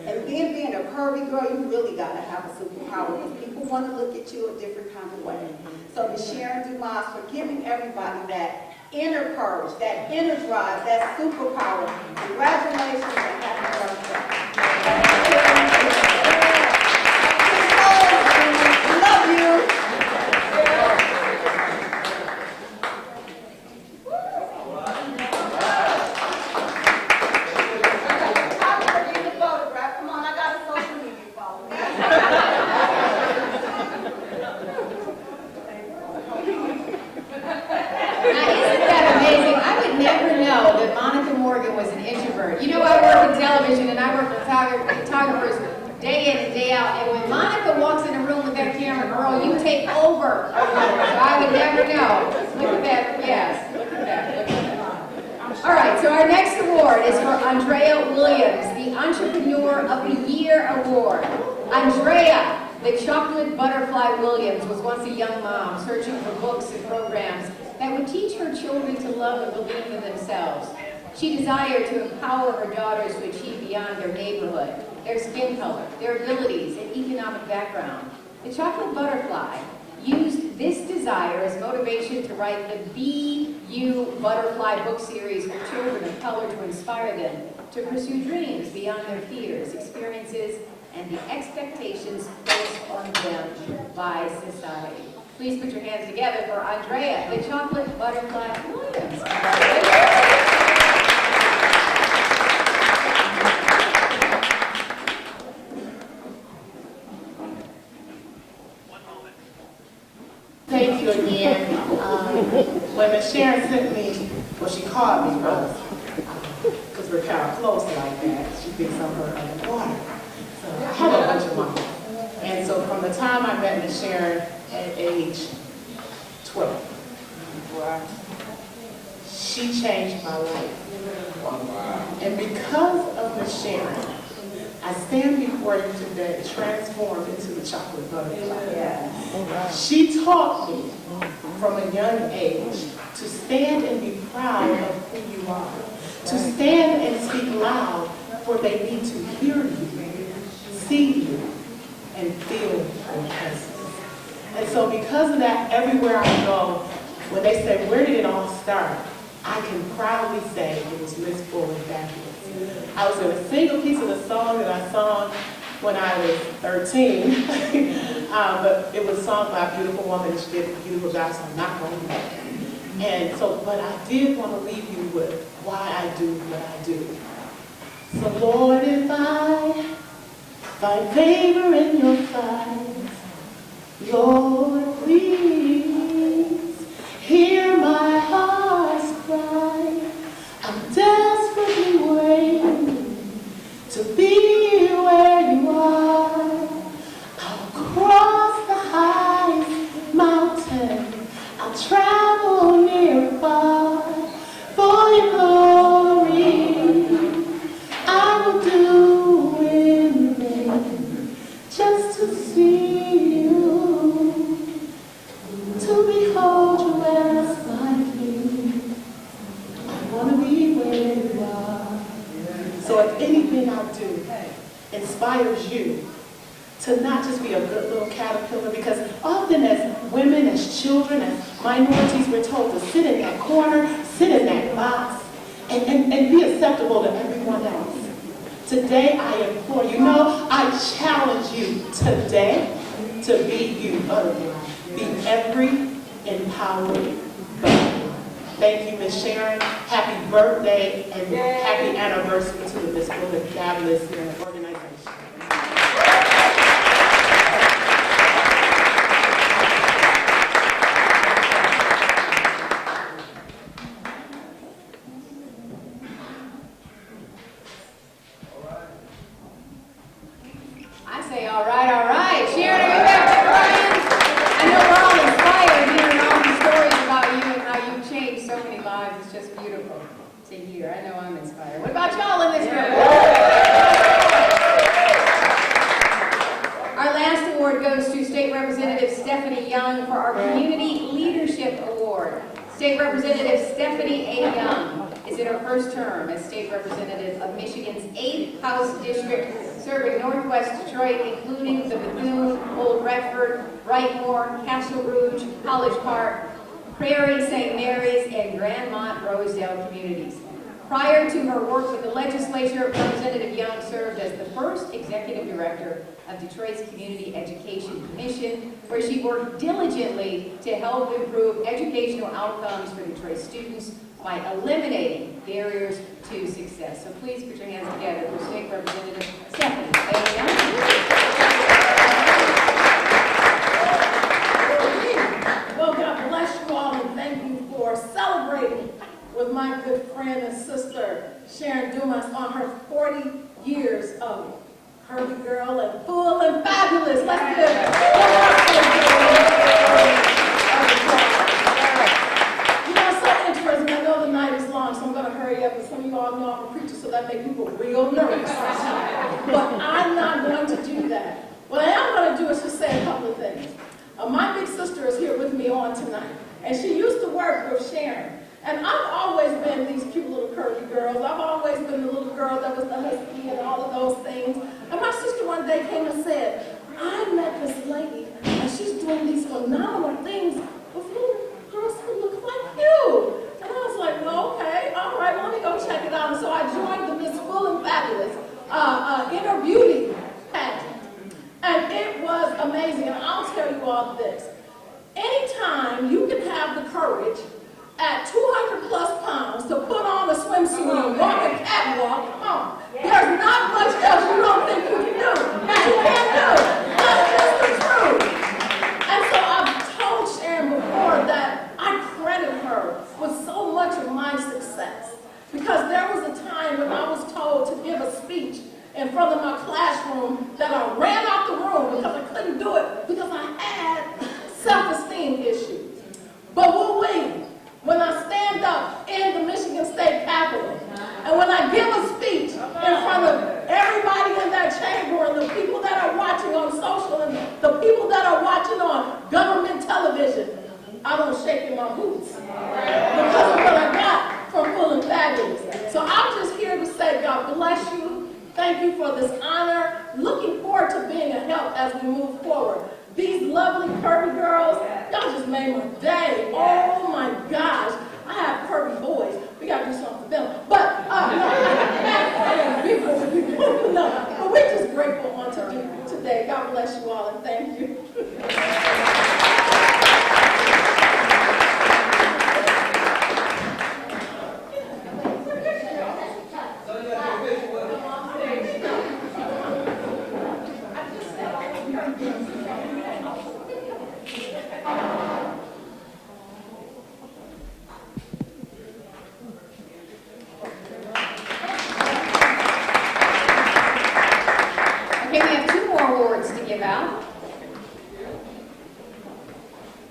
And then being a curvy girl, you really got to have a superpower because people want to look at you a different kind of way. So to Sharon DuMas for giving everybody that inner courage, that inner drive, that superpower. Congratulations and happy birthday. Love you. photographers day in and day out. And when Monica walks in the room with that camera, girl, you take over. So I would never know. Look at that. Yes, look at that. Look at that. All right, so our next award is for Andrea Williams, the Entrepreneur of the Year Award. Andrea, the Chocolate Butterfly Williams, was once a young mom searching for books and programs that would teach her children to love and believe in themselves. She desired to empower her daughters to achieve beyond their neighborhood, their skin color, their abilities, and economic background. The Chocolate Butterfly used this desire as motivation to write the Be You Butterfly book series for children of color to inspire them to pursue dreams beyond their fears, experiences, and the expectations placed on them by society. Please put your hands together for Andrea, the Chocolate Butterfly Williams. Thank you again. When Miss Sharon sent me, well, she called me first, because we're kind of close like that. She thinks I'm her underwater. So I have a bunch of mom. And so from the time I met Miss Sharon at age 12, she changed my life. And because of Miss Sharon, I stand before you today transformed into the chocolate butterfly. She taught me from a young age to stand and be proud of who you are. To stand and speak loud, for they need to hear you, see you, and feel your presence. And so because of that, everywhere I go, when they say, where did it all start? I can proudly say it was Miss Full and Fabulous. I was going to sing a piece of the song that I sung when I was 13, but it was sung by a beautiful woman, and she did a beautiful job, so I'm not going to do that. And so, but I did want to leave you with why I do what I do. So Lord, if I find favor in your sight, Lord, please hear my heart's cry. I'm desperately waiting to be where you are. I'll cross the highest mountain. I'll travel near and far for your glory. I will do anything just to see you, to behold you as my King. I want to be where you are. So if anything I do inspires you to not just be a good little caterpillar, because often as women, as children, as minorities, we're told to sit in that corner, sit in that box, and be acceptable to everyone else. Today I implore you, no, I challenge you today to be you, butterfly. Be every empowered butterfly. Thank you, Miss Sharon. Happy birthday and happy anniversary to the Miss Full and Fabulous organization. I say, all right, all right. Sharon, are you back there, Brian? I know we're all inspired hearing all these stories about you and how you've changed so many lives. It's just beautiful to hear. I know I'm inspired. What about y'all in this room? Our last award goes to State Representative Stephanie Young for our Community Leadership Award. State Representative Stephanie A. Young is in her first term as State Representative of Michigan's 8th House District, serving Northwest Detroit, including the Bethune, Old Redford, Brightmoor, Castle Rouge, College Park, Prairie, St. Mary's, and Grandmont, Rosedale communities. Prior to her work with the legislature, Representative Young served as the first executive director of Detroit's Community Education Commission, where she worked diligently to help improve educational outcomes for Detroit students by eliminating barriers to success. So please put your hands together for State Representative Stephanie A. Young. Well, God bless you all and thank you for celebrating with my good friend and sister, Sharon DuMas, on her 40 years of Curvy girl and full and fabulous. Let's give it. You know, it's so interesting. I know the night is long, so I'm going to hurry up. And some of you all know I'm a preacher, so that makes people real nervous. But I'm not going to do that. What I am going to do is just say a couple of things. My big sister is here with me on tonight, and she used to work with Sharon. And I've always been these cute little curvy girls. I've always been the little girl that was the husky and all of those things. And my sister one day came and said, I met this lady, and she's doing these phenomenal things with little girls who look like you. And I was like, well, okay, all right, well, let me go check it out. And so I joined the Miss Full and Fabulous Inner Beauty pageant. And it was amazing. And I'll tell you all this. Anytime you can have the courage at 200 plus pounds to put on a swimsuit and walk a catwalk, come on. There's not much else you don't think you can do that you can't do. That's just the truth. And so I've told Sharon before that I credit her with so much of my success. Because there was a time when I was told to give a speech in front of my classroom that I ran out the room because I couldn't do it because I had self-esteem issues. But when I stand up in the Michigan State Capitol, and when I give a speech in front of everybody in that chamber, and the people that are watching on social, and the people that are watching on government television, I don't shake in my boots because of what I got from Full and Fabulous. So I'm just here to say God bless you. Thank you for this honor. Looking forward to being a help as we move forward. These lovely curvy girls, y'all just made my day. Oh my gosh. I have curvy boys. We got to do something for them. But, no, but we're just grateful on today. God bless you all and thank you.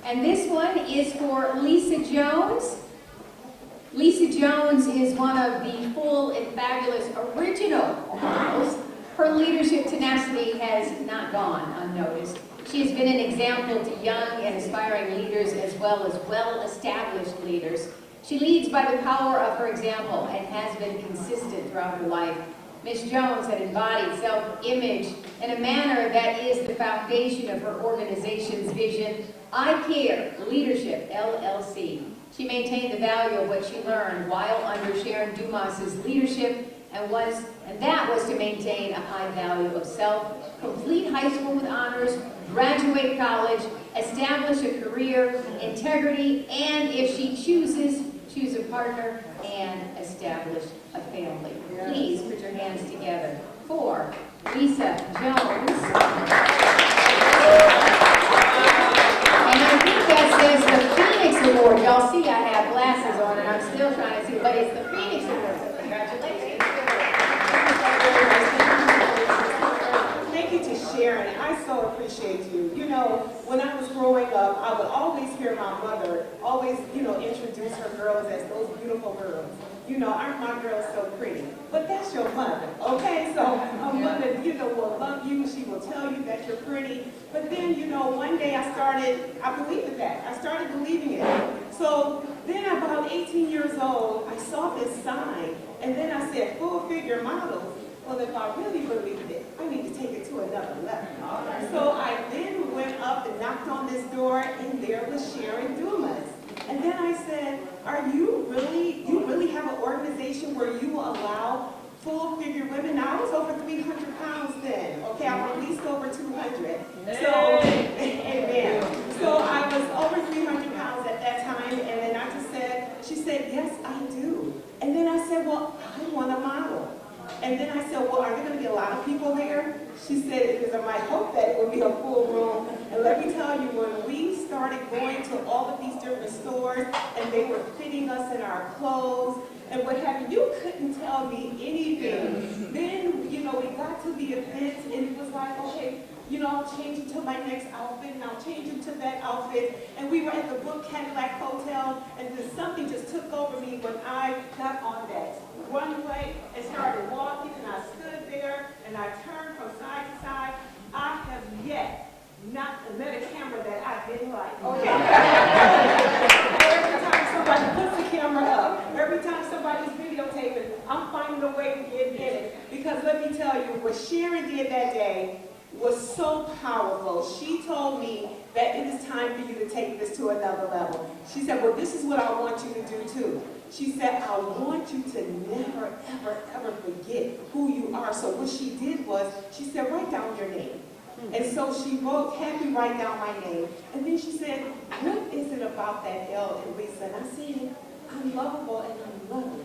And this one is for Lisa Jones. Lisa Jones is one of the Full and Fabulous original models. Her leadership tenacity has not gone unnoticed. She has been an example to young and aspiring leaders as well as well-established leaders. She leads by the power of her example and has been consistent throughout her life. Ms. Jones had embodied self-image in a manner that is the foundation of her organization's vision, I Care Leadership, LLC. She maintained the value of what she learned while under Sharon DuMas' leadership, and that was to maintain a high value of self, complete high school with honors, graduate college, establish a career, integrity, and if she chooses, choose a partner, and establish a family. Please put your hands together for Lisa Jones. And I think that says the Phoenix Award. Y'all see I have glasses on and I'm still trying to see, but it's the Phoenix Award. So congratulations. Thank you to Sharon. I so appreciate you. You know, when I was growing up, I would always hear my mother always, introduce her girls as those beautiful girls. Aren't my girls so pretty? But that's your mother, okay? So a mother, will love you. She will tell you that you're pretty. But then, one day I believed that. I started believing it. So then about 18 years old, I saw this sign. And then I said, full figure models. Well, if I really believed it, I need to take it to another level. So I then went up and knocked on this door, and there was Sharon DuMas. And then I said, you really have an organization where you will allow full-figure women? Now, I was over 300 pounds then, okay? I'm at least over 200. So, amen. So I was over 300 pounds at that time, and then she said, yes, I do. And then I said, well, I want a model. And then I said, well, are there going to be a lot of people there? She said, it is my hope that it will be a full room. And let me tell you, when we started going to all of these different stores and they were fitting us in our clothes, and what have you. You couldn't tell me anything. Then, you know, we got to the event and it was like, okay, you know, I'll change into my next outfit and I'll change into that outfit. And we were at the Book Cadillac Hotel and then something just took over me when I got on that runway and started walking and I stood there and I turned from side to side. I have yet not met a camera that I didn't like. Oh yeah. Every time somebody puts the camera up, every time somebody's videotaping, I'm finding a way to get in it. Because let me tell you, what Sharon did that day was so powerful. She told me that it is time for you to take this to another level. She said, well, this is what I want you to do too. She said, I want you to never, ever, ever forget who you are. So what she did was, she said, write down your name. And so she had me write down my name. And then she said, what is it about that L in Lisa? And I said, I'm lovable and I'm lovely.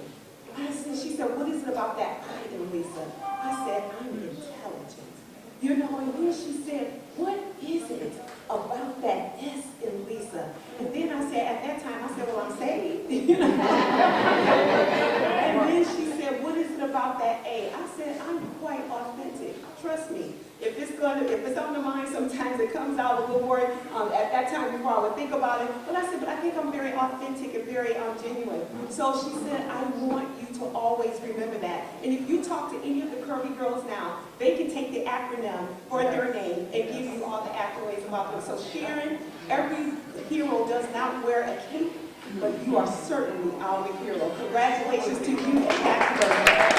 She said, what is it about that I in Lisa? I said, I'm intelligent. You know, and then she said, what is it about that S in Lisa? And then I said, at that time, I said, well, I'm saved. You know? And then she said, what is it about that A? I said, I'm quite authentic. Trust me. If it's on the mind, sometimes it comes out a little more. At that time, before I would think about it. But I said, but I think I'm very authentic and very genuine. So she said, I want you to always remember that. And if you talk to any of the Curvy girls now, they can take the acronym for their name and give you all the accolades about them. So Sharon, every hero does not wear a cape, but you are certainly our hero. Congratulations to you and happy birthday.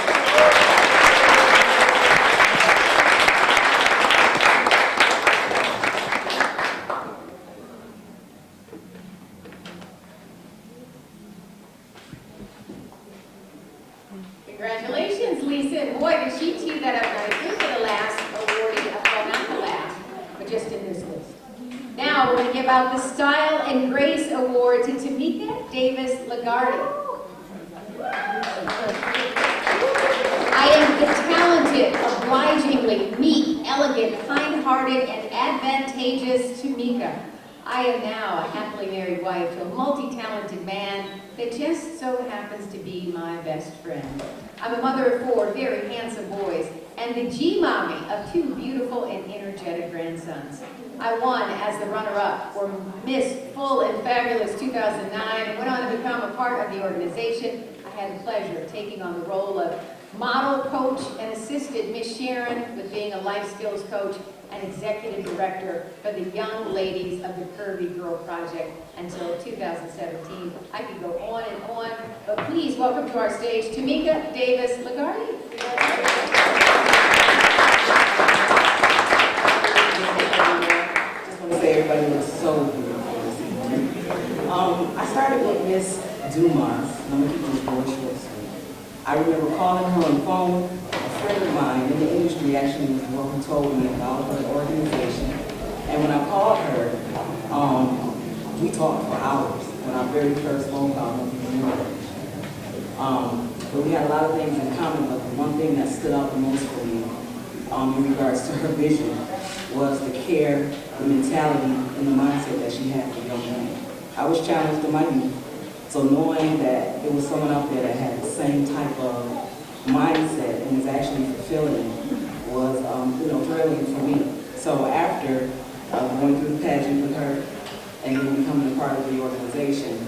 Congratulations, Lisa. And boy, did she tee that up nicely for the last awardee. Well, not the last, but just in this list. Now we're going to give out the Style and Grace Award to Tamika Davis Lagarde. I am the talented, obligingly meek, elegant, kind-hearted, and advantageous Tamika. I am now a happily married wife to a multi-talented man that just so happens to be my best friend. I'm a mother of 4 very handsome boys and the G-mommy of 2 beautiful and energetic grandsons. I won as the runner-up for Miss Full and Fabulous 2009 and went on to become a part of the organization. I had the pleasure of taking on the role of model coach and assisted Miss Sharon with being a life skills coach and executive director for the young ladies of the Curvy Girl Project until 2017. I could go on and on, but please welcome to our stage Tamika Davis Lagarde. Just want to say everybody looks so beautiful this evening. I started with Miss DuMas, and I'm going to keep this voice short and sweet. I remember calling her on the phone. A friend of mine in the industry actually was the one who told me about her organization. And when I called her, we talked for hours when our very first phone call when we were married. But we had a lot of things in common, but the one thing that stood out the most for me in regards to her vision was the care, the mentality, and the mindset that she had for young men. I was challenged in my youth, so knowing that there was someone out there that had the same type of mindset and is actually fulfilling was, thrilling for me. So after going through the pageant with her and then becoming a part of the organization,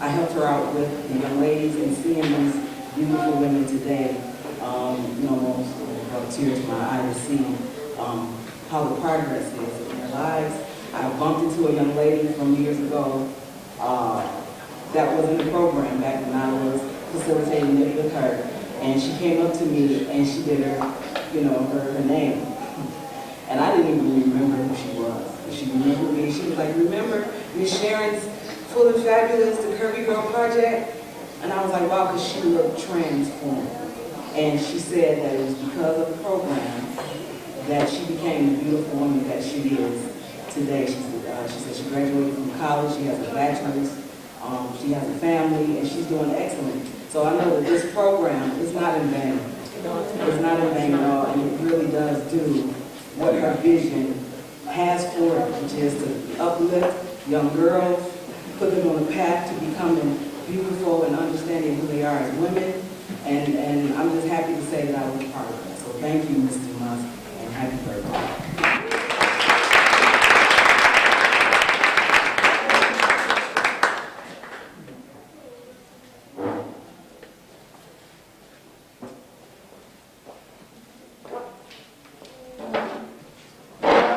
I helped her out with the young ladies and seeing these beautiful women today, almost brought a tear to my eye to see how the progress is in their lives. I bumped into a young lady from years ago that was in the program back when I was facilitating it with her, and she came up to me and she did her name. And I didn't even remember who she was. But she remembered me. She was like, remember Miss Sharon's Full and Fabulous, the Curvy Girl Project? And I was like, wow, because she looked transformed. And she said that it was because of the program that she became the beautiful woman that she is today. She said she graduated from college, she has a bachelor's, she has a family, and she's doing excellent. So I know that this program is not in vain. It's not in vain at all, and it really does do what her vision has for it, which is to uplift young girls, put them on a path to becoming beautiful and understanding who they are as women. And I'm just happy to say that I was a part of that. So thank you, Ms. DuMas, and happy birthday.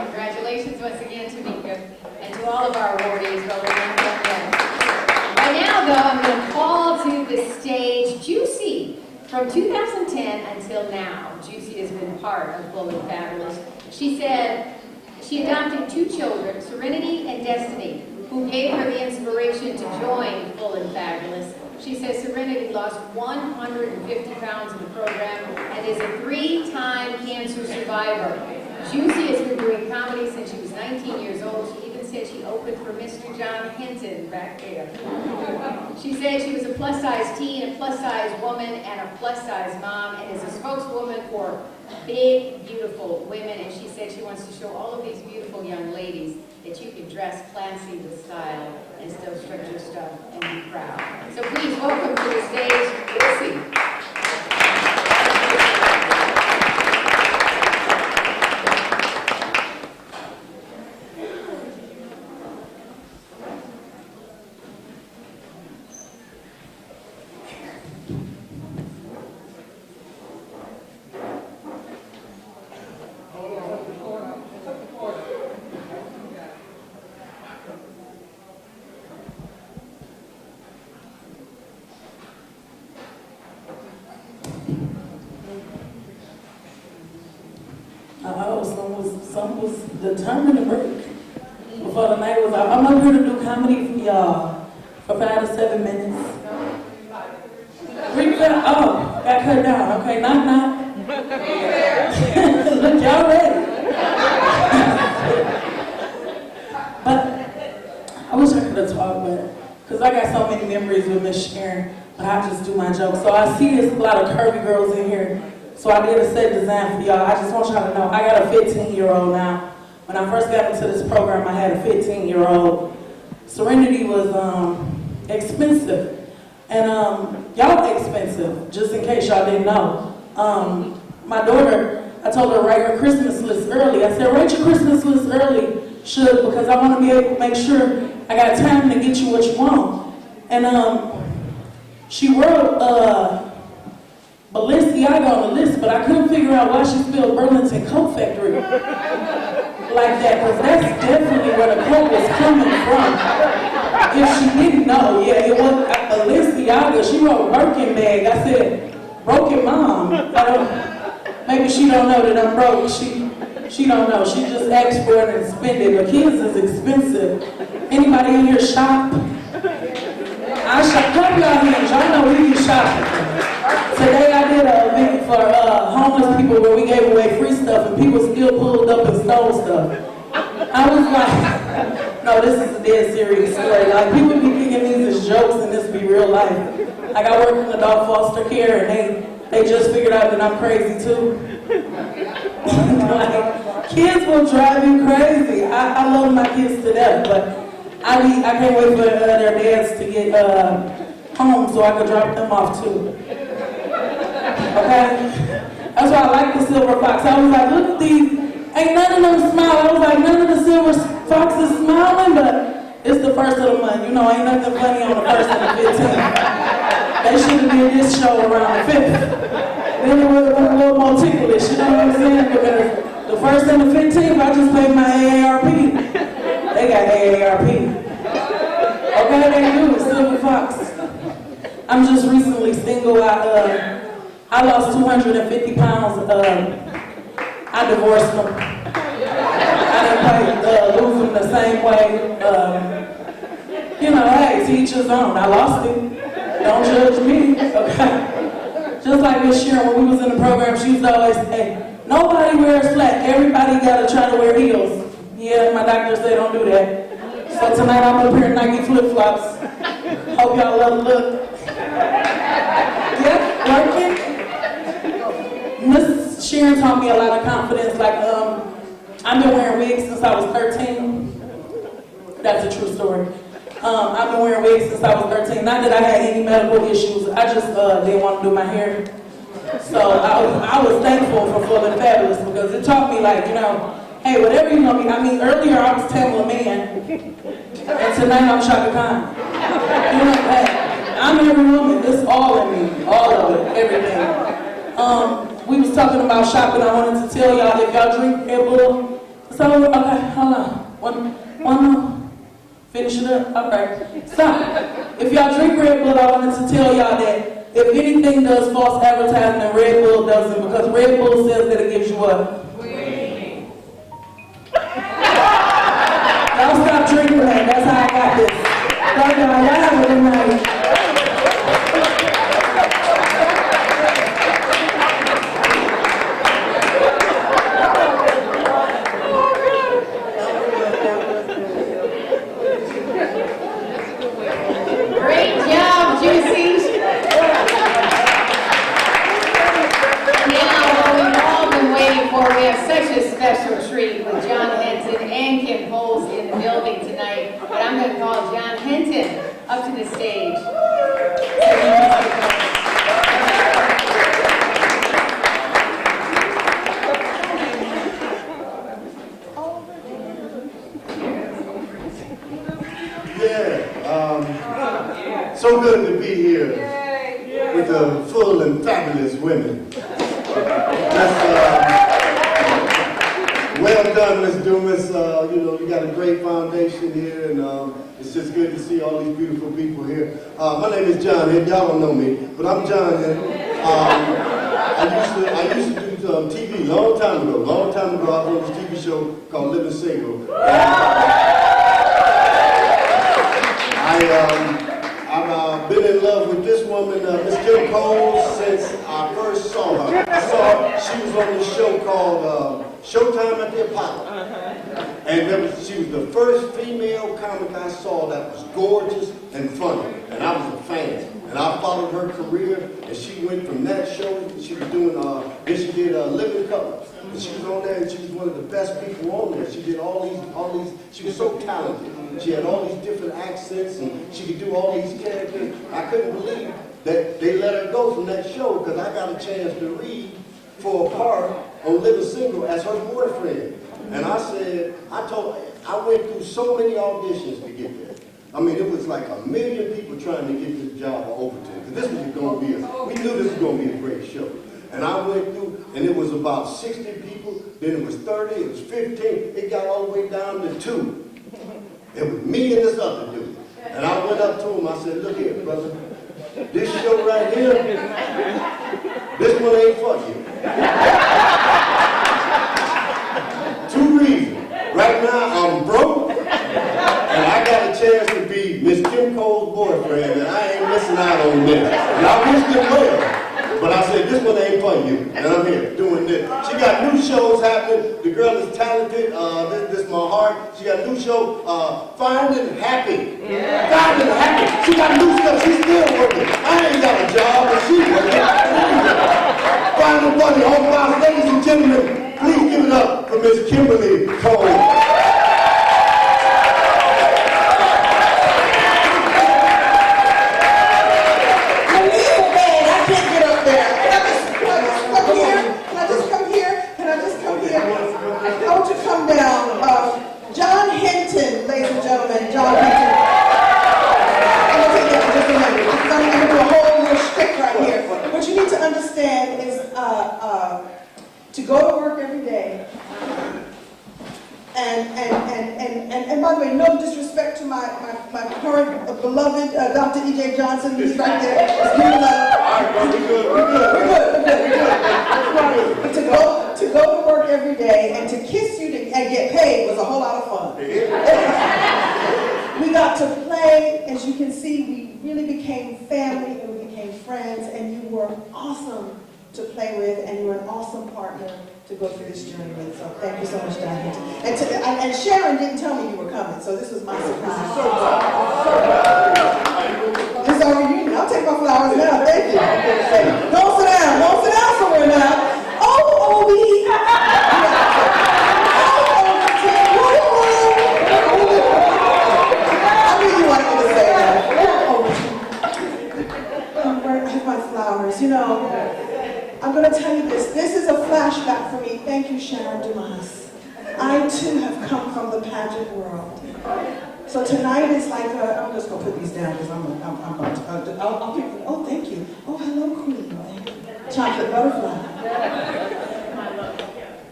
Congratulations once again to Mika and to all of our awardees. Right now, though, I'm going to call to the stage Juicy. From 2010 until now, Juicy has been part of Full and Fabulous. She said she adopted 2 children, Serenity and Destiny, who gave her the inspiration to join Full and Fabulous. She says Serenity lost 150 pounds in the program and is a 3-time cancer survivor. Juicy has been doing comedy since she was 19 years old. She even said she opened for Mr. John Hinton back there. She said she was a plus-size teen, a plus-size woman, and a plus-size mom, and is a spokeswoman for big, beautiful women. And she said she wants to show all of these beautiful young ladies that you can dress classy with style and still stretch your stuff and be proud. So please welcome to the stage, Juicy. Some was determined to break before the night was out. I'm up here to do comedy for y'all for 5 to 7 minutes. Oh, got cut down. Okay, knock knock. Look, y'all ready. But I wish I could have talked better, because I got so many memories with Miss Sharon, but I just do my jokes. So I see there's a lot of curvy girls in here. So I did a set design for y'all. I just want y'all to know, I got a 15-year-old now. When I first got into this program, I had a 15-year-old. Serenity was expensive. And y'all expensive, just in case y'all didn't know. My daughter, I told her to write her Christmas list early. I said, write your Christmas list early, because I want to be able to make sure I got time to get you what you want. And she wrote, Balenciaga on the list, but I couldn't figure out why she spelled Burlington Coat Factory like that, because that's definitely where the coat was coming from. If she didn't know, yeah, it was Balenciaga. She wrote Birkin bag. I said, broken mom. Maybe she don't know that I'm broke. She don't know. She just asked for it and spend it. But kids is expensive. Anybody in here shop? I shop. Come y'all here. Y'all know we be shopping. Today I did an event for homeless people where we gave away free stuff and people still pulled up and stole stuff. I was like, no, this is a dead serious story. Like, people be thinking these as jokes and this be real life. Like, I work in adult foster care and they just figured out that I'm crazy too. Like, kids will drive you crazy. I love my kids to death, but I can't wait for their dads to get home so I can drop them off too. Okay? That's why I like the silver fox. I was like, look at these. Ain't none of them smile. I was like, none of the silver foxes smiling, but it's the first of the month. You know, ain't nothing funny on the 1st and the 15th. They should have did this show around the 5th. Then it would have been a little more ticklish, you know what I'm saying? Because the 1st and the 15th, I just paid my AARP. They got AARP. Okay, they do, silver fox. I'm just recently single. I lost 250 pounds. I divorced them. I didn't quite lose them the same way. You know, hey, to each his own. I lost it. Don't judge me, okay? Just like Miss Sharon, when we was in the program, she used to always say, nobody wears flat. Everybody gotta try to wear heels. Yeah, my doctor said don't do that. So tonight I'm up here in Nike flip-flops. Hope y'all love the look. Yep, working. Miss Sharon taught me a lot of confidence. Like, I've been wearing wigs since I was 13. That's a true story. I've been wearing wigs since I was 13. Not that I had any medical issues. I just didn't want to do my hair. So I was thankful for Full and Fabulous because it taught me, like, you know, hey, whatever you're going to be. I mean, earlier I was Tamala Man, and tonight I'm Shaka Khan. You know, hey, I'm every woman. It's all in me. All of it. Everything. We was talking about shopping. I wanted to tell y'all, if y'all drink Red Bull. So, okay, hold on. One more. Finish it up? All right. Stop. If y'all drink Red Bull, I wanted to tell y'all that if anything does false advertising, Red Bull doesn't, because Red Bull says that it gives you what? Y'all stop drinking that. That's how I got this. Love y'all. Y'all have a good night. Great job, Juicy. Now, what we've all been waiting for, we have such a special treat with John Henton and Kim Coles in the building tonight. But I'm going to call John Henton up to the stage. So good to be here with the full and fabulous women. That's, well done, Miss DuMas. You know, you got a great foundation here, and it's just good to see all these beautiful people here. My name is John Henton. Y'all don't know me, but I'm John Henton. I used to do TV a long time ago. I was on this TV show called Living Single. I've been in love with this woman, Miss Kim Coles, since I first saw her. She was on this show called Showtime at the Apollo. And she was the first female comic I saw that was gorgeous and funny. And I was a fan. And I followed her career, and she went from that show, she was doing, then she did Living Colors. And she was on there, and she was one of the best people on there. She did all these, she was so talented. She had all these different accents, and she could do all these characters. I couldn't believe that they let her go from that show, because I got a chance to read for a part on Living Single as her boyfriend. And I said, I went through so many auditions to get there. I mean, it was like 1 million people trying to get this job at Overton. Because this was going to be we knew this was going to be a great show. And I went through, and it was about 60 people, then it was 30, it was 15, it got all the way down to 2. It was me and this other dude. And I went up to him, I said, look here, brother, this show right here, this one ain't for you. 2 reasons. Right now, I'm broke, and I got a chance to be Miss Kim Cole's boyfriend, and I ain't missing out on this. And I wish them well, but I said, this one ain't for you, and I'm here doing this. She got new shows happening. The girl is talented. This is my heart. She got a new show, Finding Happy. Finding Happy. She got new stuff. She's still working. I ain't got a job, but she's working. Finding Funny. All my ladies and gentlemen, please give it up for Miss Kimberly Cole. John Henton, ladies and gentlemen, John Henton. I'm going to take that for just a minute. I'm going to do a whole little shtick right here. What you need to understand is to go to work every day. And by the way, no disrespect to my current beloved Dr. E.J. Johnson, who's right there. We're good. To go to work every day and to kiss you and get paid was a whole lot of fun. We got to play. As you can see, we really became family and we became friends, and you were awesome to play with, and you were an awesome partner to go through this journey with. So thank you so much, John. And Sharon didn't tell me you were coming, so this was my surprise. This is our reunion. I'll take my flowers now. Thank you. Don't sit down. Don't sit down somewhere now. I knew you wanted to me, thank you, Sharon DuMas. I too have come from the pageant world. So tonight is like, I'm just gonna put these down because I'm about to, oh, thank you. Oh, hello, Queen. Chocolate butterfly.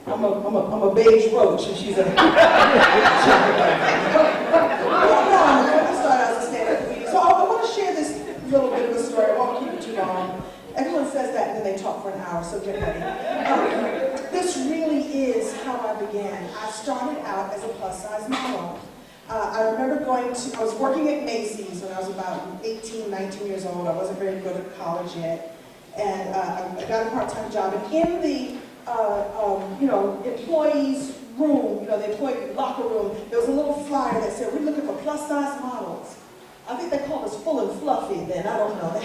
I'm a beige roach and she's a chocolate butterfly. I started as a stand-up comedian. So I want to share this little bit of a story. I won't keep it too long. Everyone says that and then they talk for an hour, so get ready. This really is how I began. I started out as a plus-size model. I remember I was working at Macy's when I was about 18, 19 years old. I wasn't very good at college yet. And I got a part-time job. And in the employees' room, the employee locker room, there was a little flyer that said, we're looking for plus-size models. I think they called us full and fluffy then, I don't know.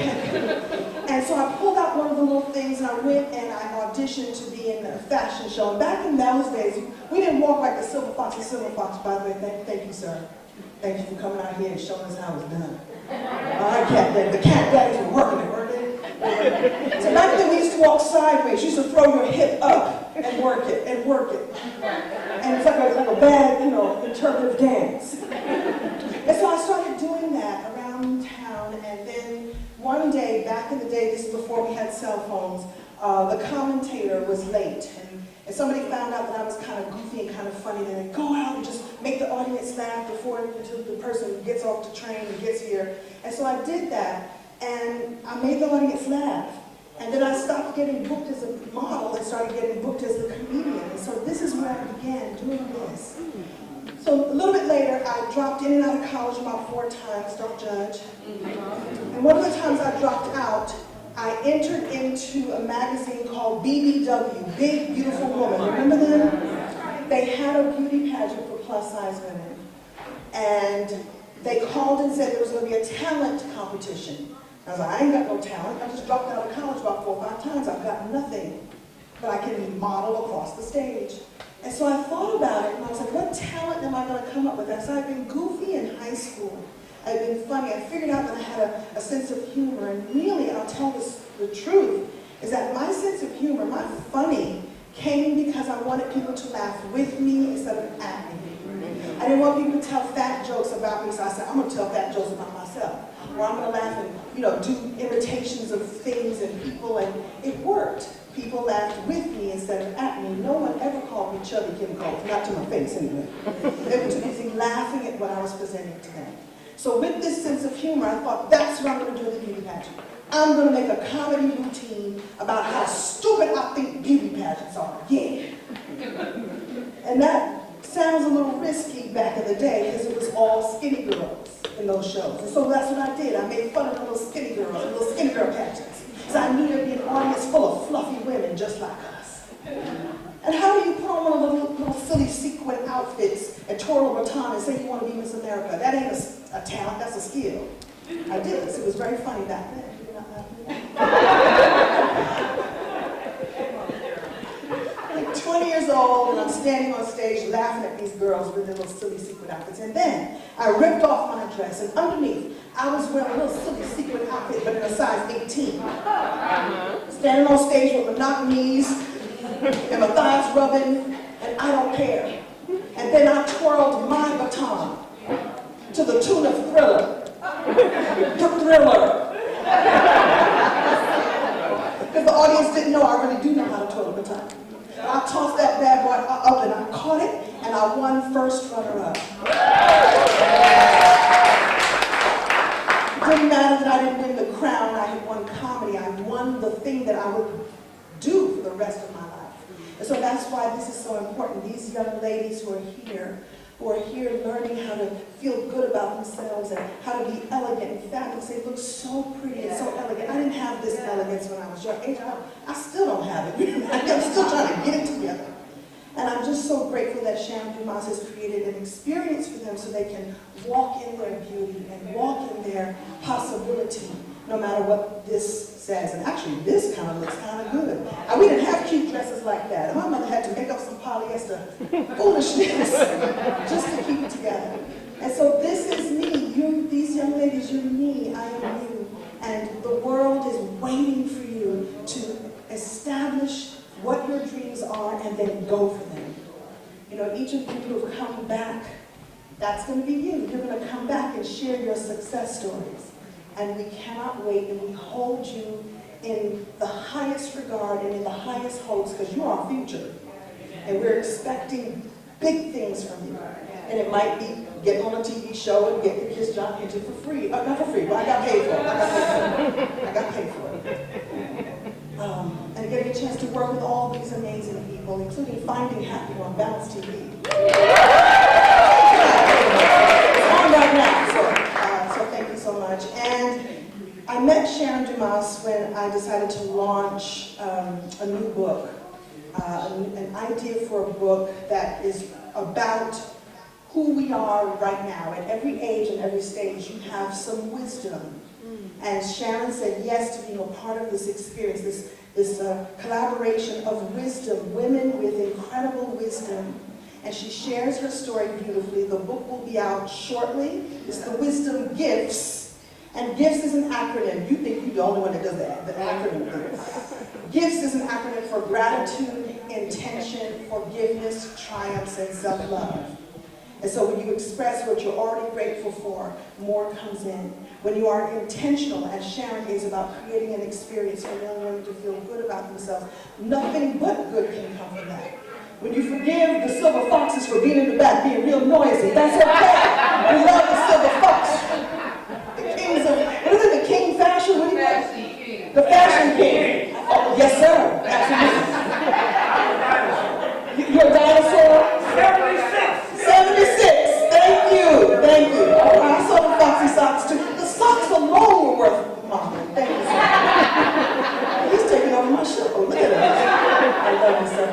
And so I pulled out one of the little things and I went and I auditioned to be in a fashion show. And back in those days, we didn't walk like the Silver Fox and Silver Fox, by the way. Thank you, sir. Thank you for coming out here and showing us how it's done. All right, Cat Daddy. The Cat Daddies were working it, weren't they? So back then we used to walk sideways. You used to throw your hip up and work it, and work it. And it's like a bad, interpretive dance. And so I started doing that around town, and then one day, back in the day, this is before we had cell phones, the commentator was late, and somebody found out that I was kind of goofy and kind of funny, and they'd go out and just make the audience laugh until the person gets off the train and gets here. And so I did that, and I made the audience laugh. And then I stopped getting booked as a model and started getting booked as a comedian. And so this is where I began doing this. So a little bit later, I dropped in and out of college about 4 times, don't judge. And one of the times I dropped out, I entered into a magazine called BBW, Big Beautiful Woman. Remember them? They had a beauty pageant for plus-size women. And they called and said there was going to be a talent competition. I was like, I ain't got no talent. I just dropped out of college about 4 or 5 times. I've got nothing. But I can model across the stage. And so I thought about it, and I was like, what talent am I going to come up with? So I've been goofy in high school. I've been funny. I figured out that I had a sense of humor. And really, I'll tell the truth, is that my sense of humor, my funny, came because I wanted people to laugh with me instead of at me. I didn't want people to tell fat jokes about me, so I said, I'm going to tell fat jokes about myself. Or I'm going to laugh and, do imitations of things and people, and it worked. People laughed with me instead of at me. No one ever called me Chubby Kim Cole, not to my face anyway. They were too busy laughing at what I was presenting to them. So with this sense of humor, I thought, that's what I'm going to do with the beauty pageant. I'm going to make a comedy routine about how stupid I think beauty pageants are. Yeah. And that sounds a little risky back in the day because it was all skinny girls in those shows. And so that's what I did. I made fun of the little skinny girls, the little skinny girl pageants. So I knew there'd be an audience full of fluffy women just like us. And how do you put on one of those little silly sequin outfits and twirl a baton and say you want to be Miss America? That ain't a talent, that's a skill. I did this. It was very funny back then. You did not laugh at that? 20 years old, and I'm standing on stage laughing at these girls with their little silly sequin outfits. And then I ripped off my dress, and underneath, I was wearing a little silly sequin outfit, but in a size 18. Standing on stage with my knock knees, and my thighs rubbing, and I don't care. And then I twirled my baton to the tune of Thriller. Thriller. Because the audience didn't know I really do know how to twirl a baton. I tossed that bad boy up and I caught it, and I won first runner-up. It didn't matter that I didn't win the crown, I had won comedy. I won the thing that I would do for the rest of my life. And so that's why this is so important. These young ladies who are here learning how to feel good about themselves and how to be elegant and fabulous. They look so pretty and so elegant. I didn't have this elegance when I was your age. I still don't have it. I'm still trying to get it together. And I'm just so grateful that Sharon DuMas has created an experience for them so they can walk in their beauty and walk in their possibility, no matter what this says. And actually, this kind of looks kind of good. And we didn't have cute dresses like that. My mother had to make up some polyester foolishness just to keep it together. And so this is me. These young ladies, you're me. I am you. And the world is waiting for you to establish what your dreams are and then and go for them. You know, each of you who have come back, that's going to be you. You're going to come back and share your success stories. And we cannot wait, and we hold you in the highest regard and in the highest hopes, because you are our future. And we're expecting big things from you. And it might be getting on a TV show and getting the Kiss John Hinton for free. Not for free, but I got paid for it. I got paid for it. And getting a chance to work with all these amazing people, including Finding Happy on Balance TV. It's on right now, so thank you so much. And I met Sharon DuMas when I decided to launch a new book, an idea for a book that is about who we are right now. At every age and every stage, you have some wisdom. And Sharon said yes to being a part of this experience, this collaboration of wisdom, women with incredible wisdom. And she shares her story beautifully. The book will be out shortly. It's the Wisdom Gifts. And GIFTS is an acronym. You think you're the only one that does that, the acronym GIFTS. GIFTS is an acronym for gratitude, intention, forgiveness, triumphs, and self-love. And so when you express what you're already grateful for, more comes in. When you are intentional, as Sharon is, about creating an experience for young women to feel good about themselves, nothing but good can come from that. When you forgive the silver foxes for being in the back, being real noisy, that's okay. We love the silver fox. The kings of, what is it, the king fashion? What do you call it? The fashion king. Oh, yes, sir. Absolutely. You're a dinosaur? 76. Thank you. Thank you. Oh, I saw the foxy socks too. The socks alone were worth money. Thank you, sir. He's taking over my show. Look at that. I love you, sir.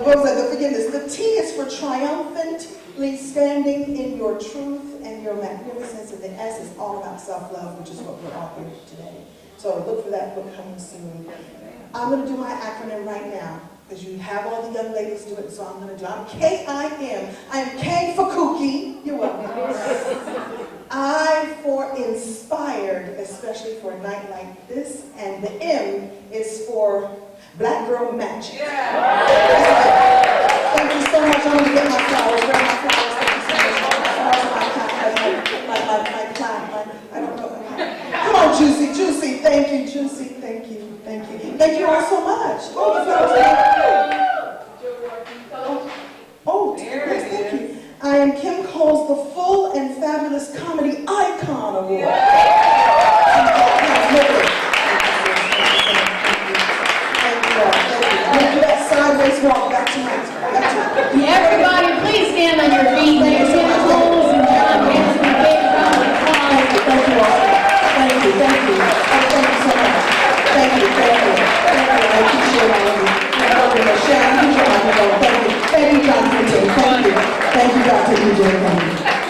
What was that? The forgiveness. The T is for triumphantly standing in your truth and your magnificence. And the S is all about self-love, which is what we're all here today. So look for that book coming soon. I'm going to do my acronym right now, because you have all the young ladies do it, so I'm going to do it. I'm K-I-M. I'm K for kooky. You're welcome. I for inspired, especially for a night like this. And the M is for Black Girl Magic. Yeah. Thank you so much. I'm going to get my flowers. Where are my flowers? Thank you so much. I don't know. Come on, Juicy. Thank you, Juicy. Thank you. Thank you all so much. Oh, yes, thank you. I am Kim Cole's The Full and Fabulous Comedy Icon Award. Sideways walk back to my Everybody, please stand on your feet. Thank you, Kim Coles and John Hanson. Thank you all. Thank you so much. Thank you. I appreciate all of you. Sharon, thank you, John Hinton. Thank you, Dr. DJ.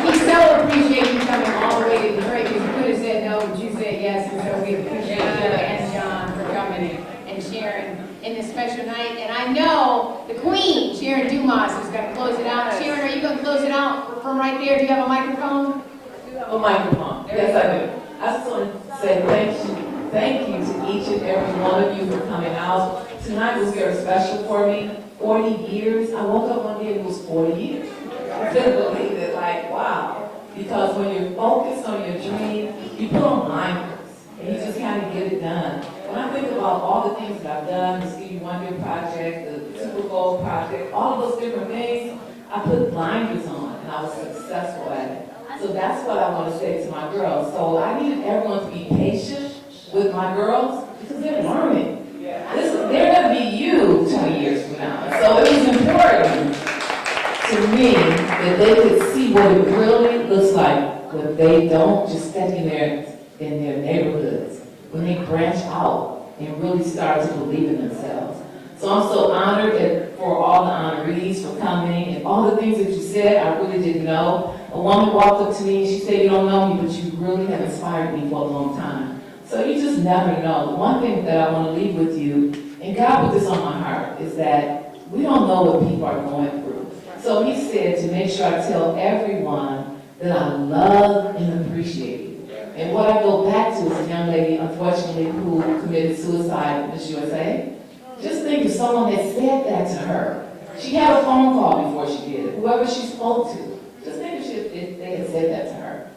We so appreciate you coming all the way to Detroit, because you could have said no, but you said yes, and so we appreciate you and John for coming and sharing in this special night. And I know the queen, Sharon DuMas, is going to close it out. Sharon, are you going to close it out from right there? Do you have a microphone? A microphone. Yes, I do. I just want to say thank you to each and every one of you for coming out. Tonight was very special for me. 40 years. I woke up one day and it was 40 years. I couldn't believe it. Like, wow. Because when you're focused on your dream, you put on blinders and you just kind of get it done. When I think about all the things that I've done, the Stevie Wonder project, the Super Bowl project, all of those different things, I put blinders on and I was successful at it. So that's what I want to say to my girls. So I need everyone to be patient with my girls, because they're learning. They're going to be you 20 years from now. So it was important to me that they could see what it really looks like when they don't just stay in their neighborhoods, when they branch out and really start to believe in themselves. So I'm so honored for all the honorees for coming, and all the things that you said I really didn't know. A woman walked up to me and she said, "You don't know me, but you really have inspired me for a long time." So you just never know. The one thing that I want to leave with you, and God put this on my heart, is that we don't know what people are going through. So he said to make sure I tell everyone that I love and appreciate you. And what I go back to is a young lady, unfortunately, who committed suicide in Miss USA. Just think if someone had said that to her. She had a phone call before she did it, whoever she spoke to. Just think if they had said that to her.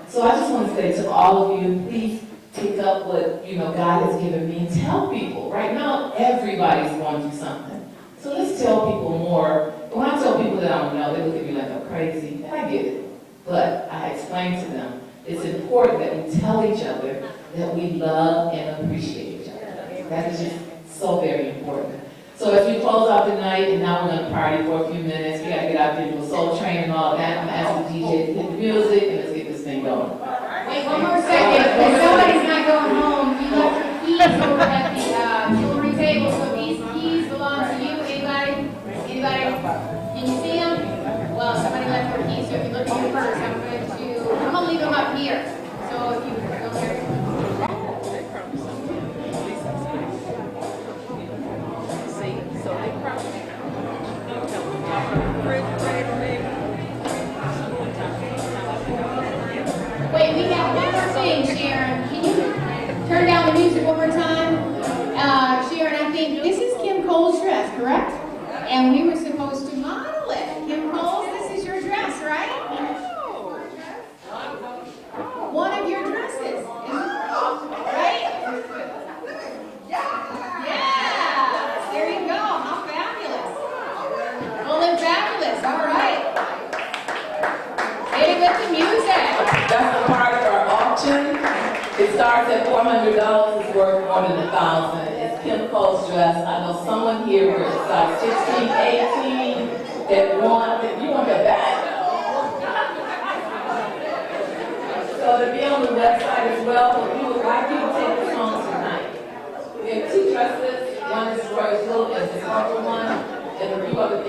So I just want to say to all of you, please take up what God has given me and tell people. Right now, everybody's going through something. So let's tell people more. When I tell people that I don't know, they look at me like I'm crazy, and I get it. But I explain to them, it's important that we tell each other that we love and appreciate each other. That is just so very important. So as we close out the night, and now we're going to party for a few minutes, we got to get out there and do a soul train and all that. I'm asking the DJ to hit the music, and let's get this thing going. Wait, one more second. If somebody's not going home, you left your keys over at the jewelry table, so these keys belong to you. Anybody? Can you see them? Well, somebody left their keys, so if you look at your purse, I'm going to leave them up here. So if you go there. Wait, we have one more thing, Sharon. Can you turn down the music one more time? Sharon, I think this is Kim Cole's dress, correct? And we were supposed to model it. Kim Cole, this is your dress, right? One of your dresses. Right? Yeah! There you go. How fabulous. Well, then fabulous. All right. Hit it with the music. That's a part of our auction. It starts at $400. It's worth more than $1,000. It's Kim Cole's dress. I know someone here with size 16, 18 that you want that back. So to be on the website as well, but we would like you to take this home tonight. We have two dresses. One is Roy's Blue and the purple one, and a few other